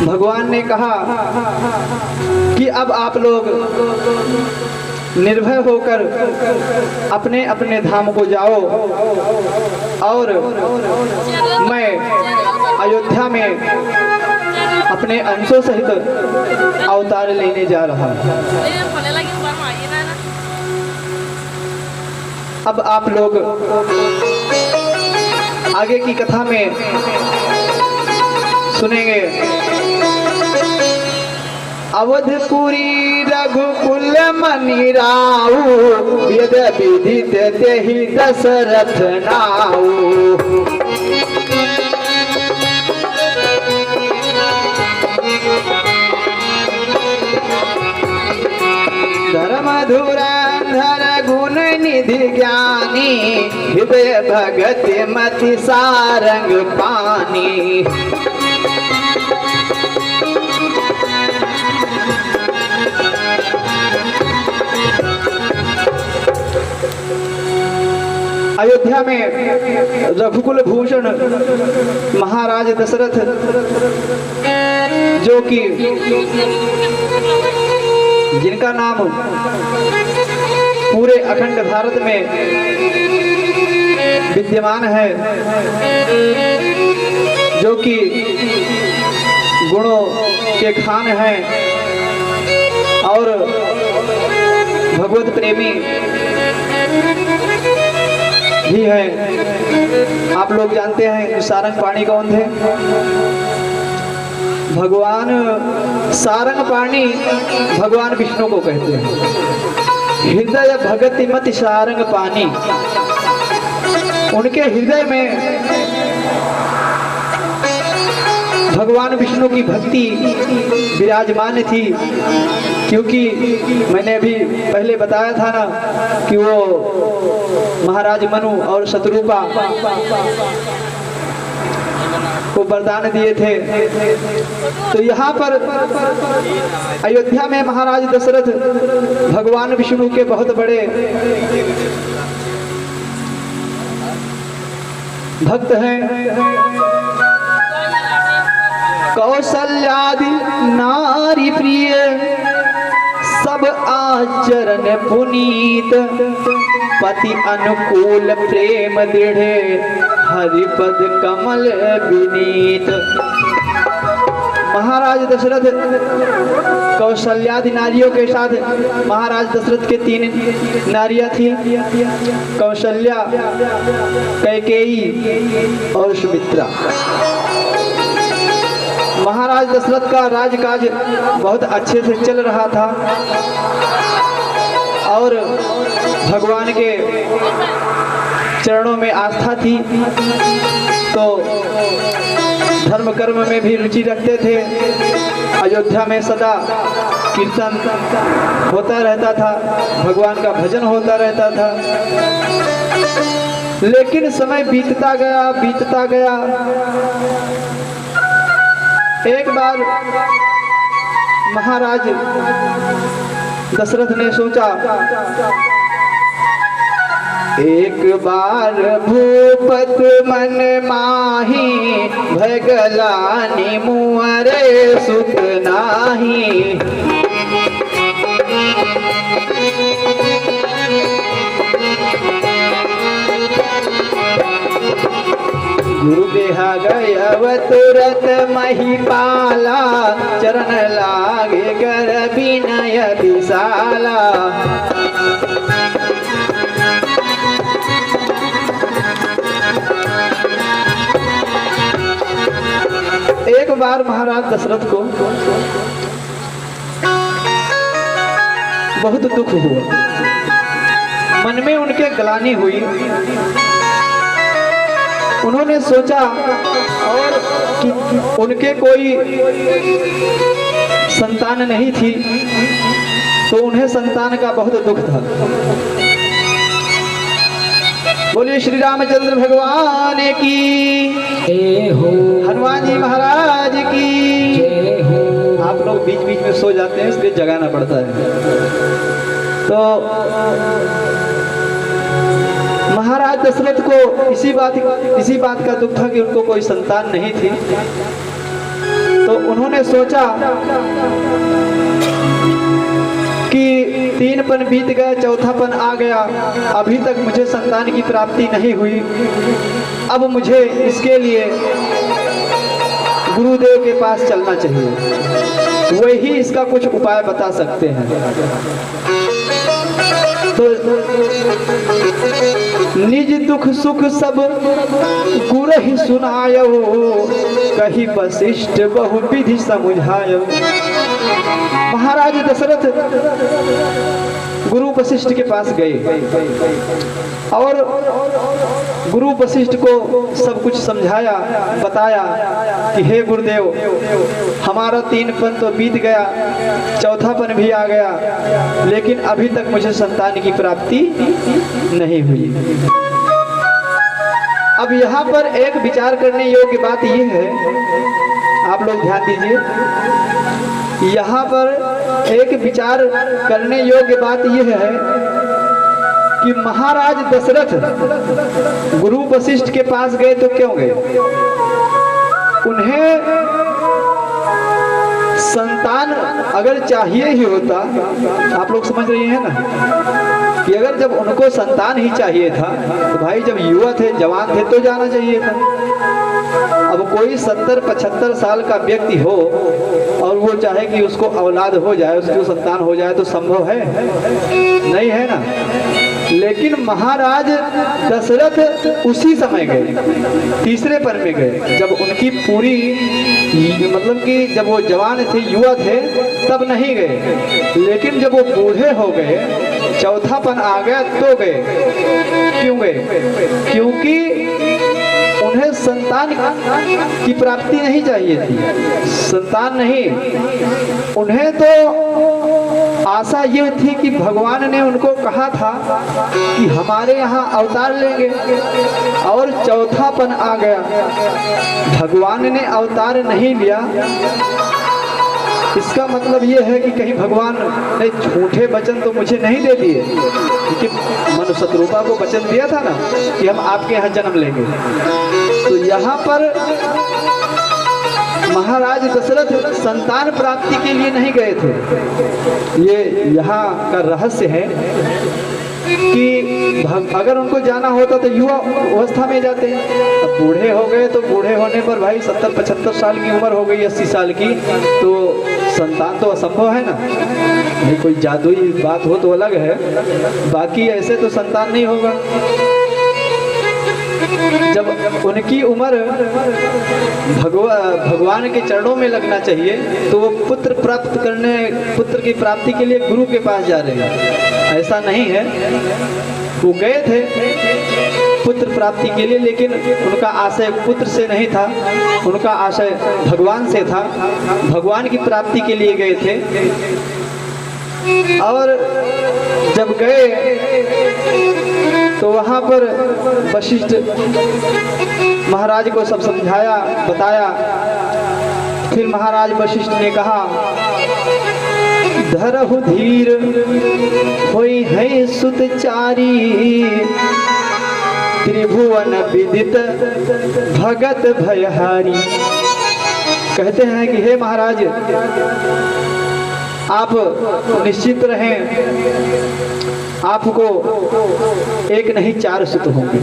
भगवान ने कहा कि अब आप लोग निर्भय होकर अपने अपने धाम को जाओ और मैं अयोध्या में अपने अंशों सहित अवतार लेने जा रहा हूँ। अब आप लोग आगे की कथा में सुनेंगे। अवधपुरी रघुकुल मनि राऊ वेद विदित तेहि दशरथ नाऊ। धर्म धुरंधर गुण निधि ज्ञानी हृदय भगत मति सारंग पानी। अयोध्या में रघुकुल भूषण महाराज दशरथ जो कि जिनका नाम पूरे अखंड भारत में विद्यमान है, जो कि गुणों के खान हैं और भगवत प्रेमी भी है। आप लोग जानते हैं सारंग पाणी कौन थे? भगवान सारंग पाणी भगवान विष्णु को कहते हैं। हृदय भगति मति सारंग पाणी, उनके हृदय में भगवान विष्णु की भक्ति विराजमान थी, क्योंकि मैंने अभी पहले बताया था ना कि वो महाराज मनु और शत्रुपा को वरदान दिए थे। तो यहाँ पर अयोध्या में महाराज दशरथ भगवान विष्णु के बहुत बड़े भक्त हैं। कौशल्यादि नारी प्रिय सब आचरण पुनीत, पति अनुकूल प्रेम दृढ़ हरिपद कमल विनीत। महाराज दशरथ कौशल्यादि नारियों के साथ महाराज दशरथ के 3 नारियां थी, कौशल्या, कैकेयी और सुमित्रा। महाराज दशरथ का राजकाज बहुत अच्छे से चल रहा था और भगवान के चरणों में आस्था थी, तो धर्म कर्म में भी रुचि रखते थे। अयोध्या में सदा कीर्तन होता रहता था, भगवान का भजन होता रहता था। लेकिन समय बीतता गया। एक बार महाराज दशरथ ने सोचा, एक बार भूपत मन माही, भगलानी मुअरे सुत नाही। गुरु बेहा गयव तुरत महिपाला, चरण लागे कर विनय विशाला। एक बार महाराज दशरथ को बहुत दुख हुआ, मन में उनके ग्लानि हुई। उन्होंने सोचा और कि उनके कोई संतान नहीं थी, तो उन्हें संतान का बहुत दुख था। बोलिए श्री रामचंद्र भगवान की जय हो, हनुमान जी महाराज की जय हो। आप लोग बीच बीच में सो जाते हैं, इसलिए जगाना पड़ता है। तो महाराज दशरथ को इसी बात का दुख था कि उनको कोई संतान नहीं थी। तो उन्होंने सोचा कि 3 पन बीत गए, चौथा पन आ गया, अभी तक मुझे संतान की प्राप्ति नहीं हुई। अब मुझे इसके लिए गुरुदेव के पास चलना चाहिए, वही इसका कुछ उपाय बता सकते हैं। तो निज दुख सुख सब गुर ही सुनायो, कही वशिष्ठ बहु विधि समुझायो। महाराज दशरथ गुरु वशिष्ठ के पास गए और गुरु वशिष्ठ को सब कुछ समझाया, बताया कि हे गुरुदेव, हमारा 3 पन तो बीत गया, चौथा पन भी आ गया, लेकिन अभी तक मुझे संतान की प्राप्ति नहीं हुई। अब यहाँ पर एक विचार करने योग्य बात यह है, आप लोग ध्यान दीजिए, यहाँ पर एक विचार करने योग्य बात यह है कि महाराज दशरथ गुरु वशिष्ठ के पास गए तो क्यों गए? उन्हें संतान अगर चाहिए ही होता, आप लोग समझ रही हैं ना, कि अगर जब उनको संतान ही चाहिए था तो भाई जब युवा थे, जवान थे, तो जाना चाहिए था। अब कोई 70-75 साल का व्यक्ति हो और वो चाहे कि उसको औलाद हो जाए, उसको संतान हो जाए, तो संभव है? नहीं है ना। लेकिन महाराज दशरथ उसी समय गए, तीसरे पन में गए, जब उनकी पूरी मतलब कि जब वो जवान थे, युवा थे, तब नहीं गए। लेकिन जब वो बूढ़े हो गए, चौथा पन आ गया, तो गए। क्यों गए? क्योंकि उन्हें संतान की प्राप्ति नहीं चाहिए थी, संतान नहीं, उन्हें तो आशा ये थी कि भगवान ने उनको कहा था कि हमारे यहाँ अवतार लेंगे, और चौथा पन आ गया, भगवान ने अवतार नहीं लिया। इसका मतलब ये है कि कहीं भगवान ने झूठे वचन तो मुझे नहीं दे दिए, क्योंकि मनु शत्रुपा को वचन दिया था ना कि हम आपके यहाँ जन्म लेंगे। तो यहाँ पर महाराज दशरथ संतान प्राप्ति के लिए नहीं गए थे। ये यहाँ का रहस्य है कि अगर उनको जाना होता तो युवा अवस्था में जाते हैं। अब बूढ़े हो गए तो बूढ़े होने पर भाई 70-75 साल की उम्र हो गई, 80 साल की, तो संतान तो असंभव है ना। नहीं कोई जादुई बात हो तो अलग है, बाकी ऐसे तो संतान नहीं होगा। जब उनकी उम्र भगवान के चरणों में लगना चाहिए, तो वो पुत्र की प्राप्ति के लिए गुरु के पास जा रहे हैं। ऐसा नहीं है, वो गए थे पुत्र प्राप्ति के लिए, लेकिन उनका आशय पुत्र से नहीं था, उनका आशय भगवान से था, भगवान की प्राप्ति के लिए गए थे। और जब गए तो वहाँ पर वशिष्ठ महाराज को सब समझाया, बताया। फिर महाराज वशिष्ठ ने कहा धरहु धीर होई है सुतचारी, त्रिभुवन विदित भगत भयहारी। कहते हैं कि हे महाराज, आप निश्चित रहें, आपको एक नहीं 4 सुत होंगे।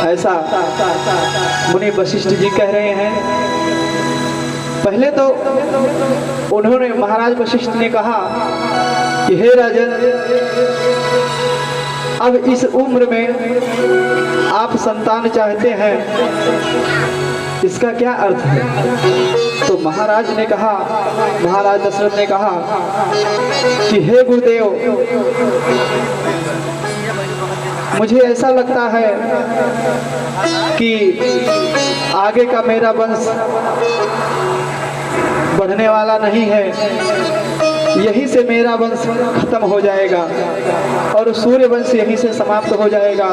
ऐसा मुनि वशिष्ठ जी कह रहे हैं। पहले तो उन्होंने, महाराज वशिष्ठ ने कहा कि हे राजन, अब इस उम्र में आप संतान चाहते हैं, इसका क्या अर्थ है? तो महाराज ने कहा, महाराज दशरथ ने कहा कि हे गुरुदेव, मुझे ऐसा लगता है कि आगे का मेरा वंश बढ़ने वाला नहीं है, यहीं से मेरा वंश खत्म हो जाएगा और सूर्य वंश यहीं से समाप्त हो जाएगा।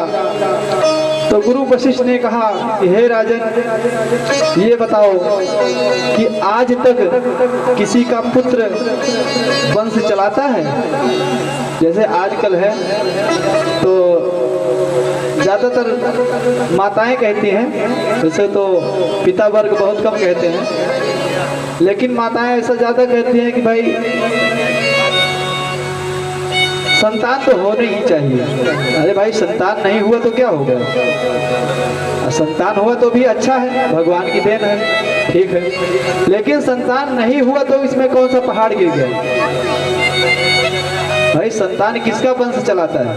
तो गुरु वशिष्ठ ने कहा कि हे राजन, ये बताओ कि आज तक किसी का पुत्र वंश चलाता है? जैसे आजकल है तो ज़्यादातर माताएं कहती हैं, वैसे तो पिता वर्ग बहुत कम कहते हैं, लेकिन माताएं ऐसा ज़्यादा कहती हैं कि भाई संतान तो होने ही चाहिए। अरे भाई, संतान नहीं हुआ तो क्या होगा? संतान हुआ तो भी अच्छा है, भगवान की देन है, ठीक है, लेकिन संतान नहीं हुआ तो इसमें कौन सा पहाड़ गिर गया? भाई संतान किसका वंश चलाता है?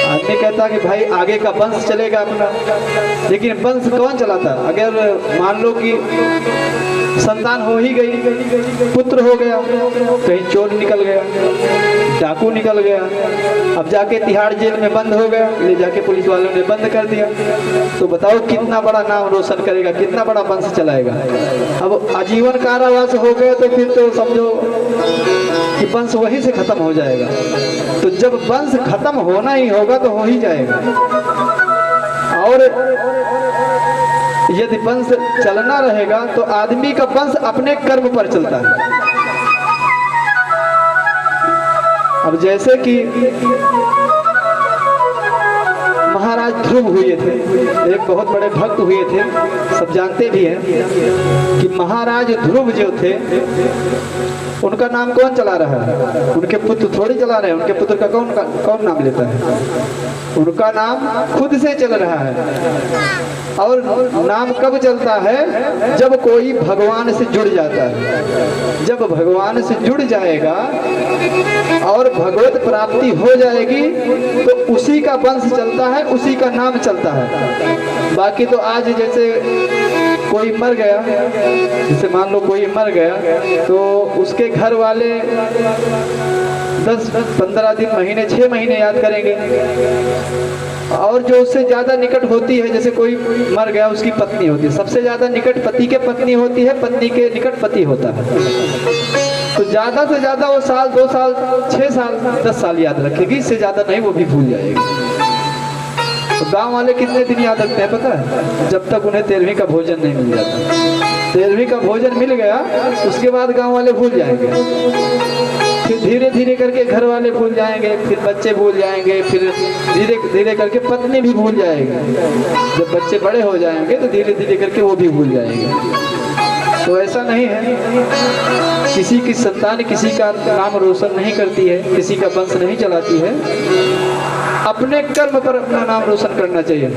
आदमी कहता है कि भाई आगे का वंश चलेगा अपना, लेकिन वंश कौन चलाता है? अगर मान लो कि संतान हो ही गई, पुत्र हो गया, कहीं चोर निकल गया, डाकू निकल गया, अब जाके तिहाड़ जेल में बंद हो गया, ले जाके पुलिस वालों ने बंद कर दिया, तो बताओ कितना बड़ा नाम रोशन करेगा, कितना बड़ा वंश चलाएगा? अब आजीवन कारावास हो गया तो फिर तो समझो कि वंश वहीं से खत्म हो जाएगा। तो जब वंश खत्म होना ही होगा तो हो ही जाएगा, और यदि वंश चलना रहेगा तो आदमी का वंश अपने कर्म पर चलता है। अब जैसे कि महाराज ध्रुव हुए थे, एक बहुत बड़े भक्त हुए थे, सब जानते भी हैं कि महाराज ध्रुव जो थे उनका नाम कौन चला रहा है? उनके पुत्र थोड़ी चला रहे हैं। उनके पुत्र का कौन नाम लेता है? उनका नाम खुद से चल रहा है। और नाम कब चलता है? जब कोई भगवान से जुड़ जाता है। जब भगवान से जुड़ जाएगा और भगवत प्राप्ति हो जाएगी तो उसी का वंश चलता है, उसी का नाम चलता है। बाकी तो आज जैसे कोई मर गया, जैसे मान लो कोई मर गया तो उसके घर वाले 10-15 दिन, महीने, 6 महीने याद करेंगे, और जो उससे ज्यादा निकट होती है, जैसे कोई मर गया, उसकी पत्नी होती है, सबसे ज्यादा निकट पति के पत्नी होती है, पत्नी के निकट पति होता है, तो ज्यादा से ज्यादा वो साल, 2 साल, 6 साल, 10 साल याद रखेगी, इससे ज्यादा नहीं, वो भी भूल जाएगी। तो गांव वाले कितने दिन याद रखते हैं पता है? जब तक उन्हें 13वीं का भोजन नहीं मिल जाता। 13वीं का भोजन मिल गया उसके बाद गांव वाले भूल जाएंगे, फिर धीरे धीरे करके घर वाले भूल जाएंगे, फिर बच्चे भूल जाएंगे, फिर धीरे धीरे करके पत्नी भी भूल जाएगी। जब बच्चे बड़े हो जाएंगे तो धीरे धीरे करके वो भी भूल जाएंगे। तो ऐसा नहीं है, किसी की संतान किसी का नाम रोशन नहीं करती है, किसी का वंश नहीं चलाती है, अपने कर्म पर अपना नाम रोशन करना चाहिए।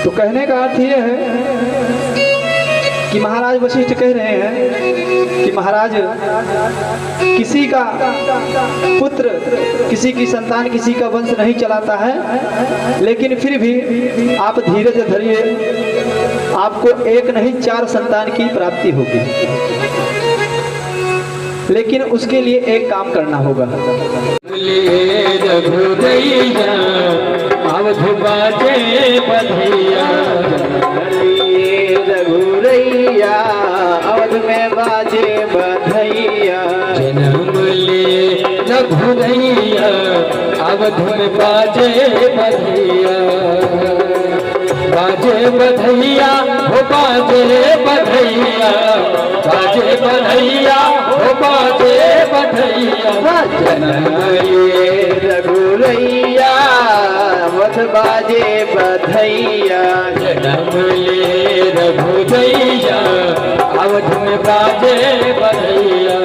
तो कहने का अर्थ यह है कि महाराज वशिष्ठ कह रहे हैं कि महाराज, किसी का पुत्र, किसी की संतान किसी का वंश नहीं चलाता है, लेकिन फिर भी आप धीरज धरिए, आपको एक नहीं 4 संतान की प्राप्ति होगी, लेकिन उसके लिए एक काम करना होगा। रघुरैया अवध में बाजे बधैया, जन्म ले रघुरैया अवध में बाजे बधैया, बाजे बधैया हो बाजे बधैया, बाजे बधैया हो बाजे बधैया। जन्म लिए रघुरैया अवध बाजे बधैया। जन्म ले रघुदैया अवध में बाजे बधैया।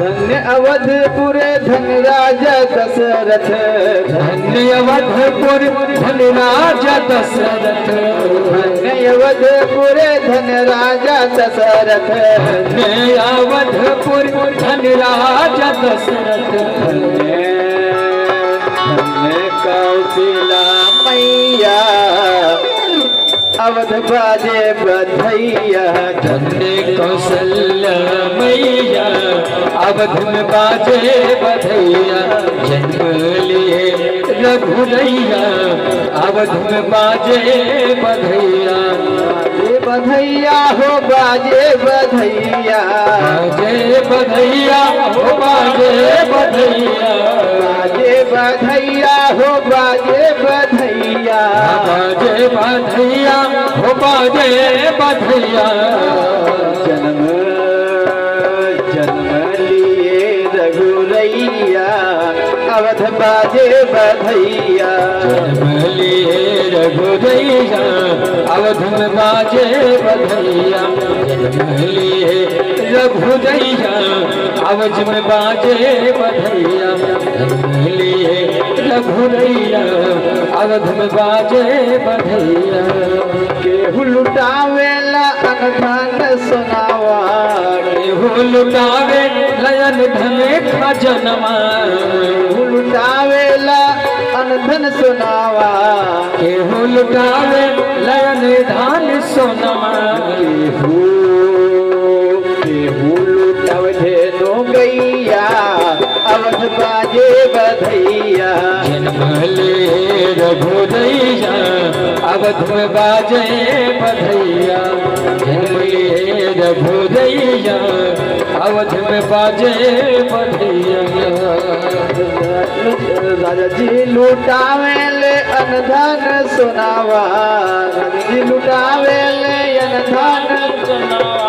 धन्य अवधपुर धन राजा दशरथ। धन्य अवधपुर धन राजा दशरथ। धन्य अवधपुर धन राजा दशरथ। धन्य अवधपुर धन राजा दशरथ। धन्य कौशिला मैया अवध बाजे बधैया। धन्य कौशल्या मैया अवध में बाजे बधैया। जन्म लिए रघुदैया अवध में बाजे बधैया। बाजे बधैया हो बाजे बधैया। बाजे बधैया हो बाजे बधैया। बाजे बधैया हो बाजे बधैया। बाजे बधैया हो बाजे बधैया। जन्म लिए रघुरैया अवध बाजे बधैया। जन्म लिए रघुदैया अवध में बाजे बधैया। जन्म लिए रघुदैया अवध में बाजे बधैया। जन्म लिए रघुदैया अवध में बाजे बधैया। केहू लुटावेला अनधन सोनावा। केहू लुटावे लयन धने खजनवा। केहू लुटावेला अनधन सोनावा। केहू लुटावे लयन धान सोनवा। केहू लुटावे धेनु गैया अवध बाजे बधैया। जन्म ले रघुदैया अवध में बाजे बधैया। जन्म ले रघुदैया अवध में बाजे बधैया। राजा जी लुटावेले अनधन सोनावा। राजा जी लुटावेले अनधन सोनावा।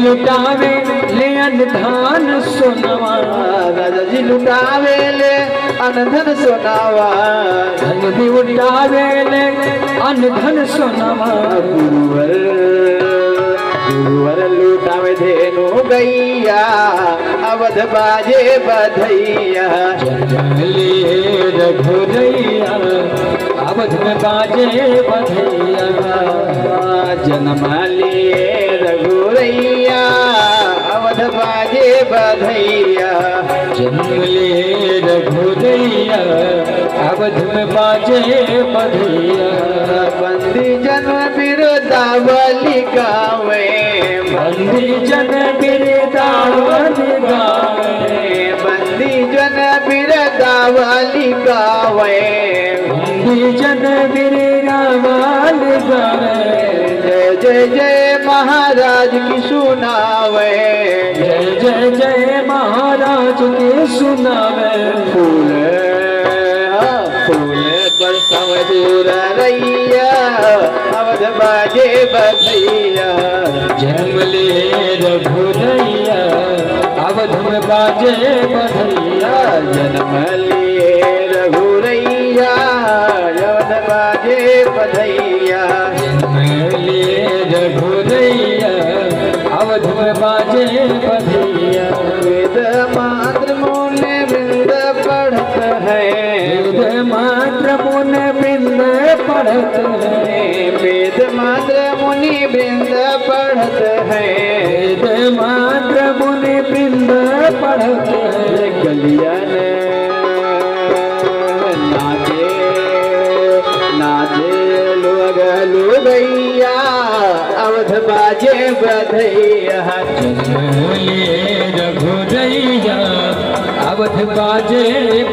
लुटावे लेन धान सोनवा। राजा जी लुटावेले अनधन सोनावा। धन भी उठावे ले अनधन सोनवा। गुरुवर लुटावे धेनु गैया अवध बाजे बधैया। जन्म लिए रघुदैया अवध में बाजे बधैया। जन्म लिए रघुरैया अवध बाजे बधैया। जन्म लिए रघुदैया अवध में बाजे बधैया। बंदी जन बिरदावली गावे। बंदी जन बिरदावली गावे। बंदी जन बिरदावली गावे। बंदी जन बिरदावली गावे। जय जय जय महाराज की सुनावे। जय जय जय महाराज की सुनावे। फूल फूल बरसावे दूर रैया अवध बाजे बधैया। जन्म ले रघुदैया अवध में बाजे बधैया। जन्म लिए रघुरैया अवध बाजे बधैया। जन्म लिए रघुदैया अवध में बाजे बधैया। वेद मात्र मुनि वृंद पढ़त है। वेद मात्र मुनि वृंद पढ़त है। वेद मात्र मुनि वृंद पढ़त है। वेद मात्र मुनि वृंद पढ़त है। गलियन नाचे नाचे लोग लुगैया अवध बाजे बधैया चलिए रघुरैया अवध बाजे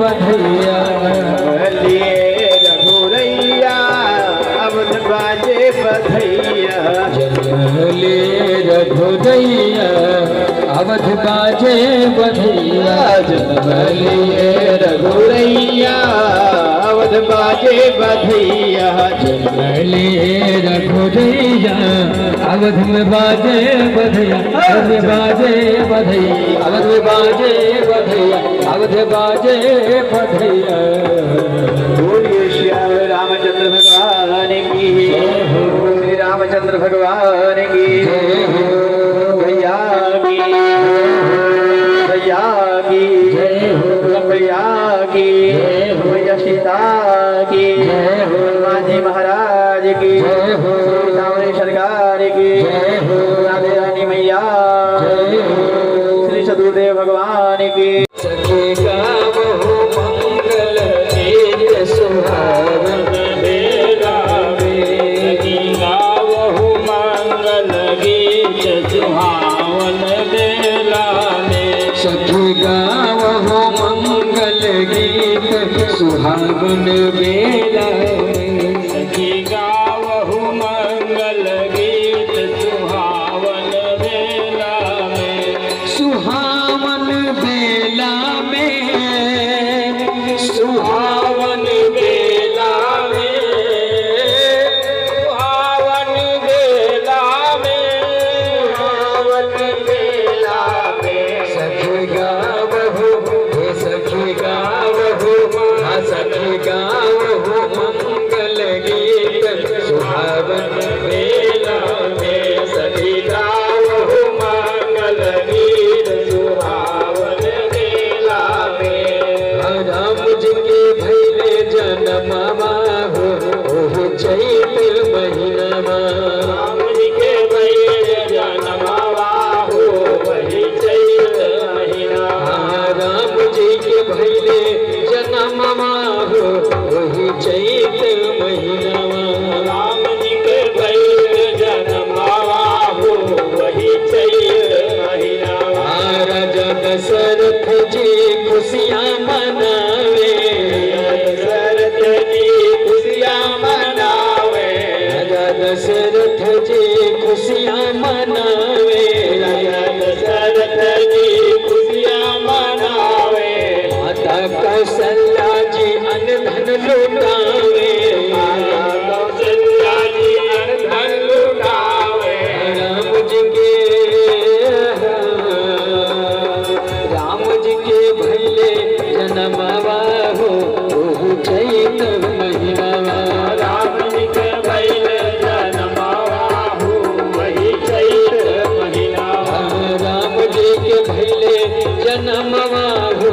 बधैया लिए रघुरैया अवध बाजे बधैया चलिए रघुरैया अवध बाजे बधैया लिए रघुरैया अवध बाजे बधैया चलिए रघुरैया अवध में बाजे बधैया अवध में बाजे बधैया अवध में बाजे बधैया अवध बाजे बधैया बोलिए श्याम रामचंद्र भगवान की श्री रामचंद्र भगवान की भैया की भैया की भैया की भैया सीता की माधी महाराज की सावरी सरकार की राधे रानी मैया श्री सदगुरुदेव भगवान की सखे गावो मंगल गीत सुहावन बेला में गावो मंगल गीत सुहावन बेला में सखे गावो मंगल गीत सुहावन बेला में सखी गावो मंगल गीत सुहावन बेला में सुहावन बेला में सुहावन बेला में सुहावन बेला में सुहावन बेला में सखी गावहु हे सखी गावहु हा सखी गावहु मंगल गीत सुहावन बेला में सखी गावहु मंगल गीत सुहावन बेला में राम जी के भैले जन्मवा हो चैत महीनमा राम जी के भैले जन्मवा हो वही चैत महीना राम जी के भैले जन्मवा हो वही चैत महीना राम जी के भैले जन्मवा हो वही चैत महीना राजा दशरथ जी खुशियाँ मनावे दशरथ जी खुशियाँ मनावे राजा दशरथ जी खुशियाँ मनावे राजा दशरथ जी खुशियाँ मनावे माता कौशल्या जी अन्न धन लुटावे माता कौशल्या जी अन्न धन लुटावे राम जी के राम जी के भैले जन्मवा हो चैत महीना राम जी के भैले जन्मवा हो वही चैत महीना राम जी के भैले जन्मवा हो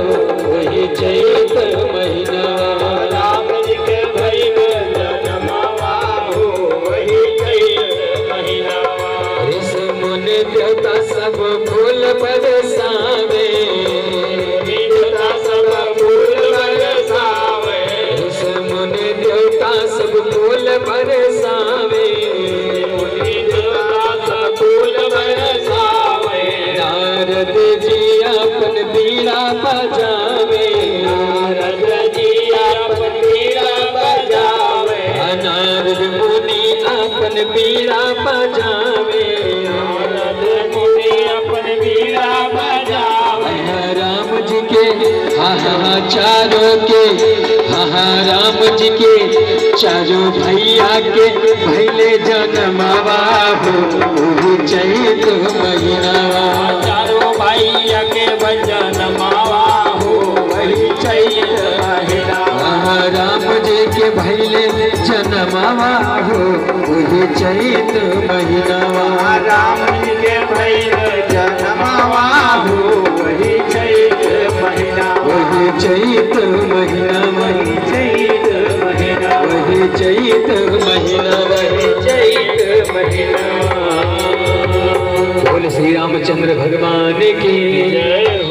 वही चैत महीना राम जी के भैले जन्मवा हो वही चैत महीना ऋषि मुनि देवता सब फूल बरसावे देवता सब फूल बरसावे ऋषि मुनि देवता सब फूल बरसावे मुनि देवता सब फूल बरसावे नारद जी अपन बीड़ा बजावे नारद जी अपन बीड़ा बजावे नारद मुनि अपन बीड़ा बजावे नारद मुनि अपन बीड़ा बजावे राम जी के चारों के राम जी के चारों भैया के भैले जन्मवा हो चैत महीना चारों भैया के जन्मवा हो वही चैत महीना राम जी के भैले जन्मवा हो वही चैत महीना राम जी के भैले जन्मवा हो वही चैत महीना वही चैत महीना वही चैत महीना वही चैत महीना वही चैत महीना बोले श्री रामचंद्र भगवान की जय।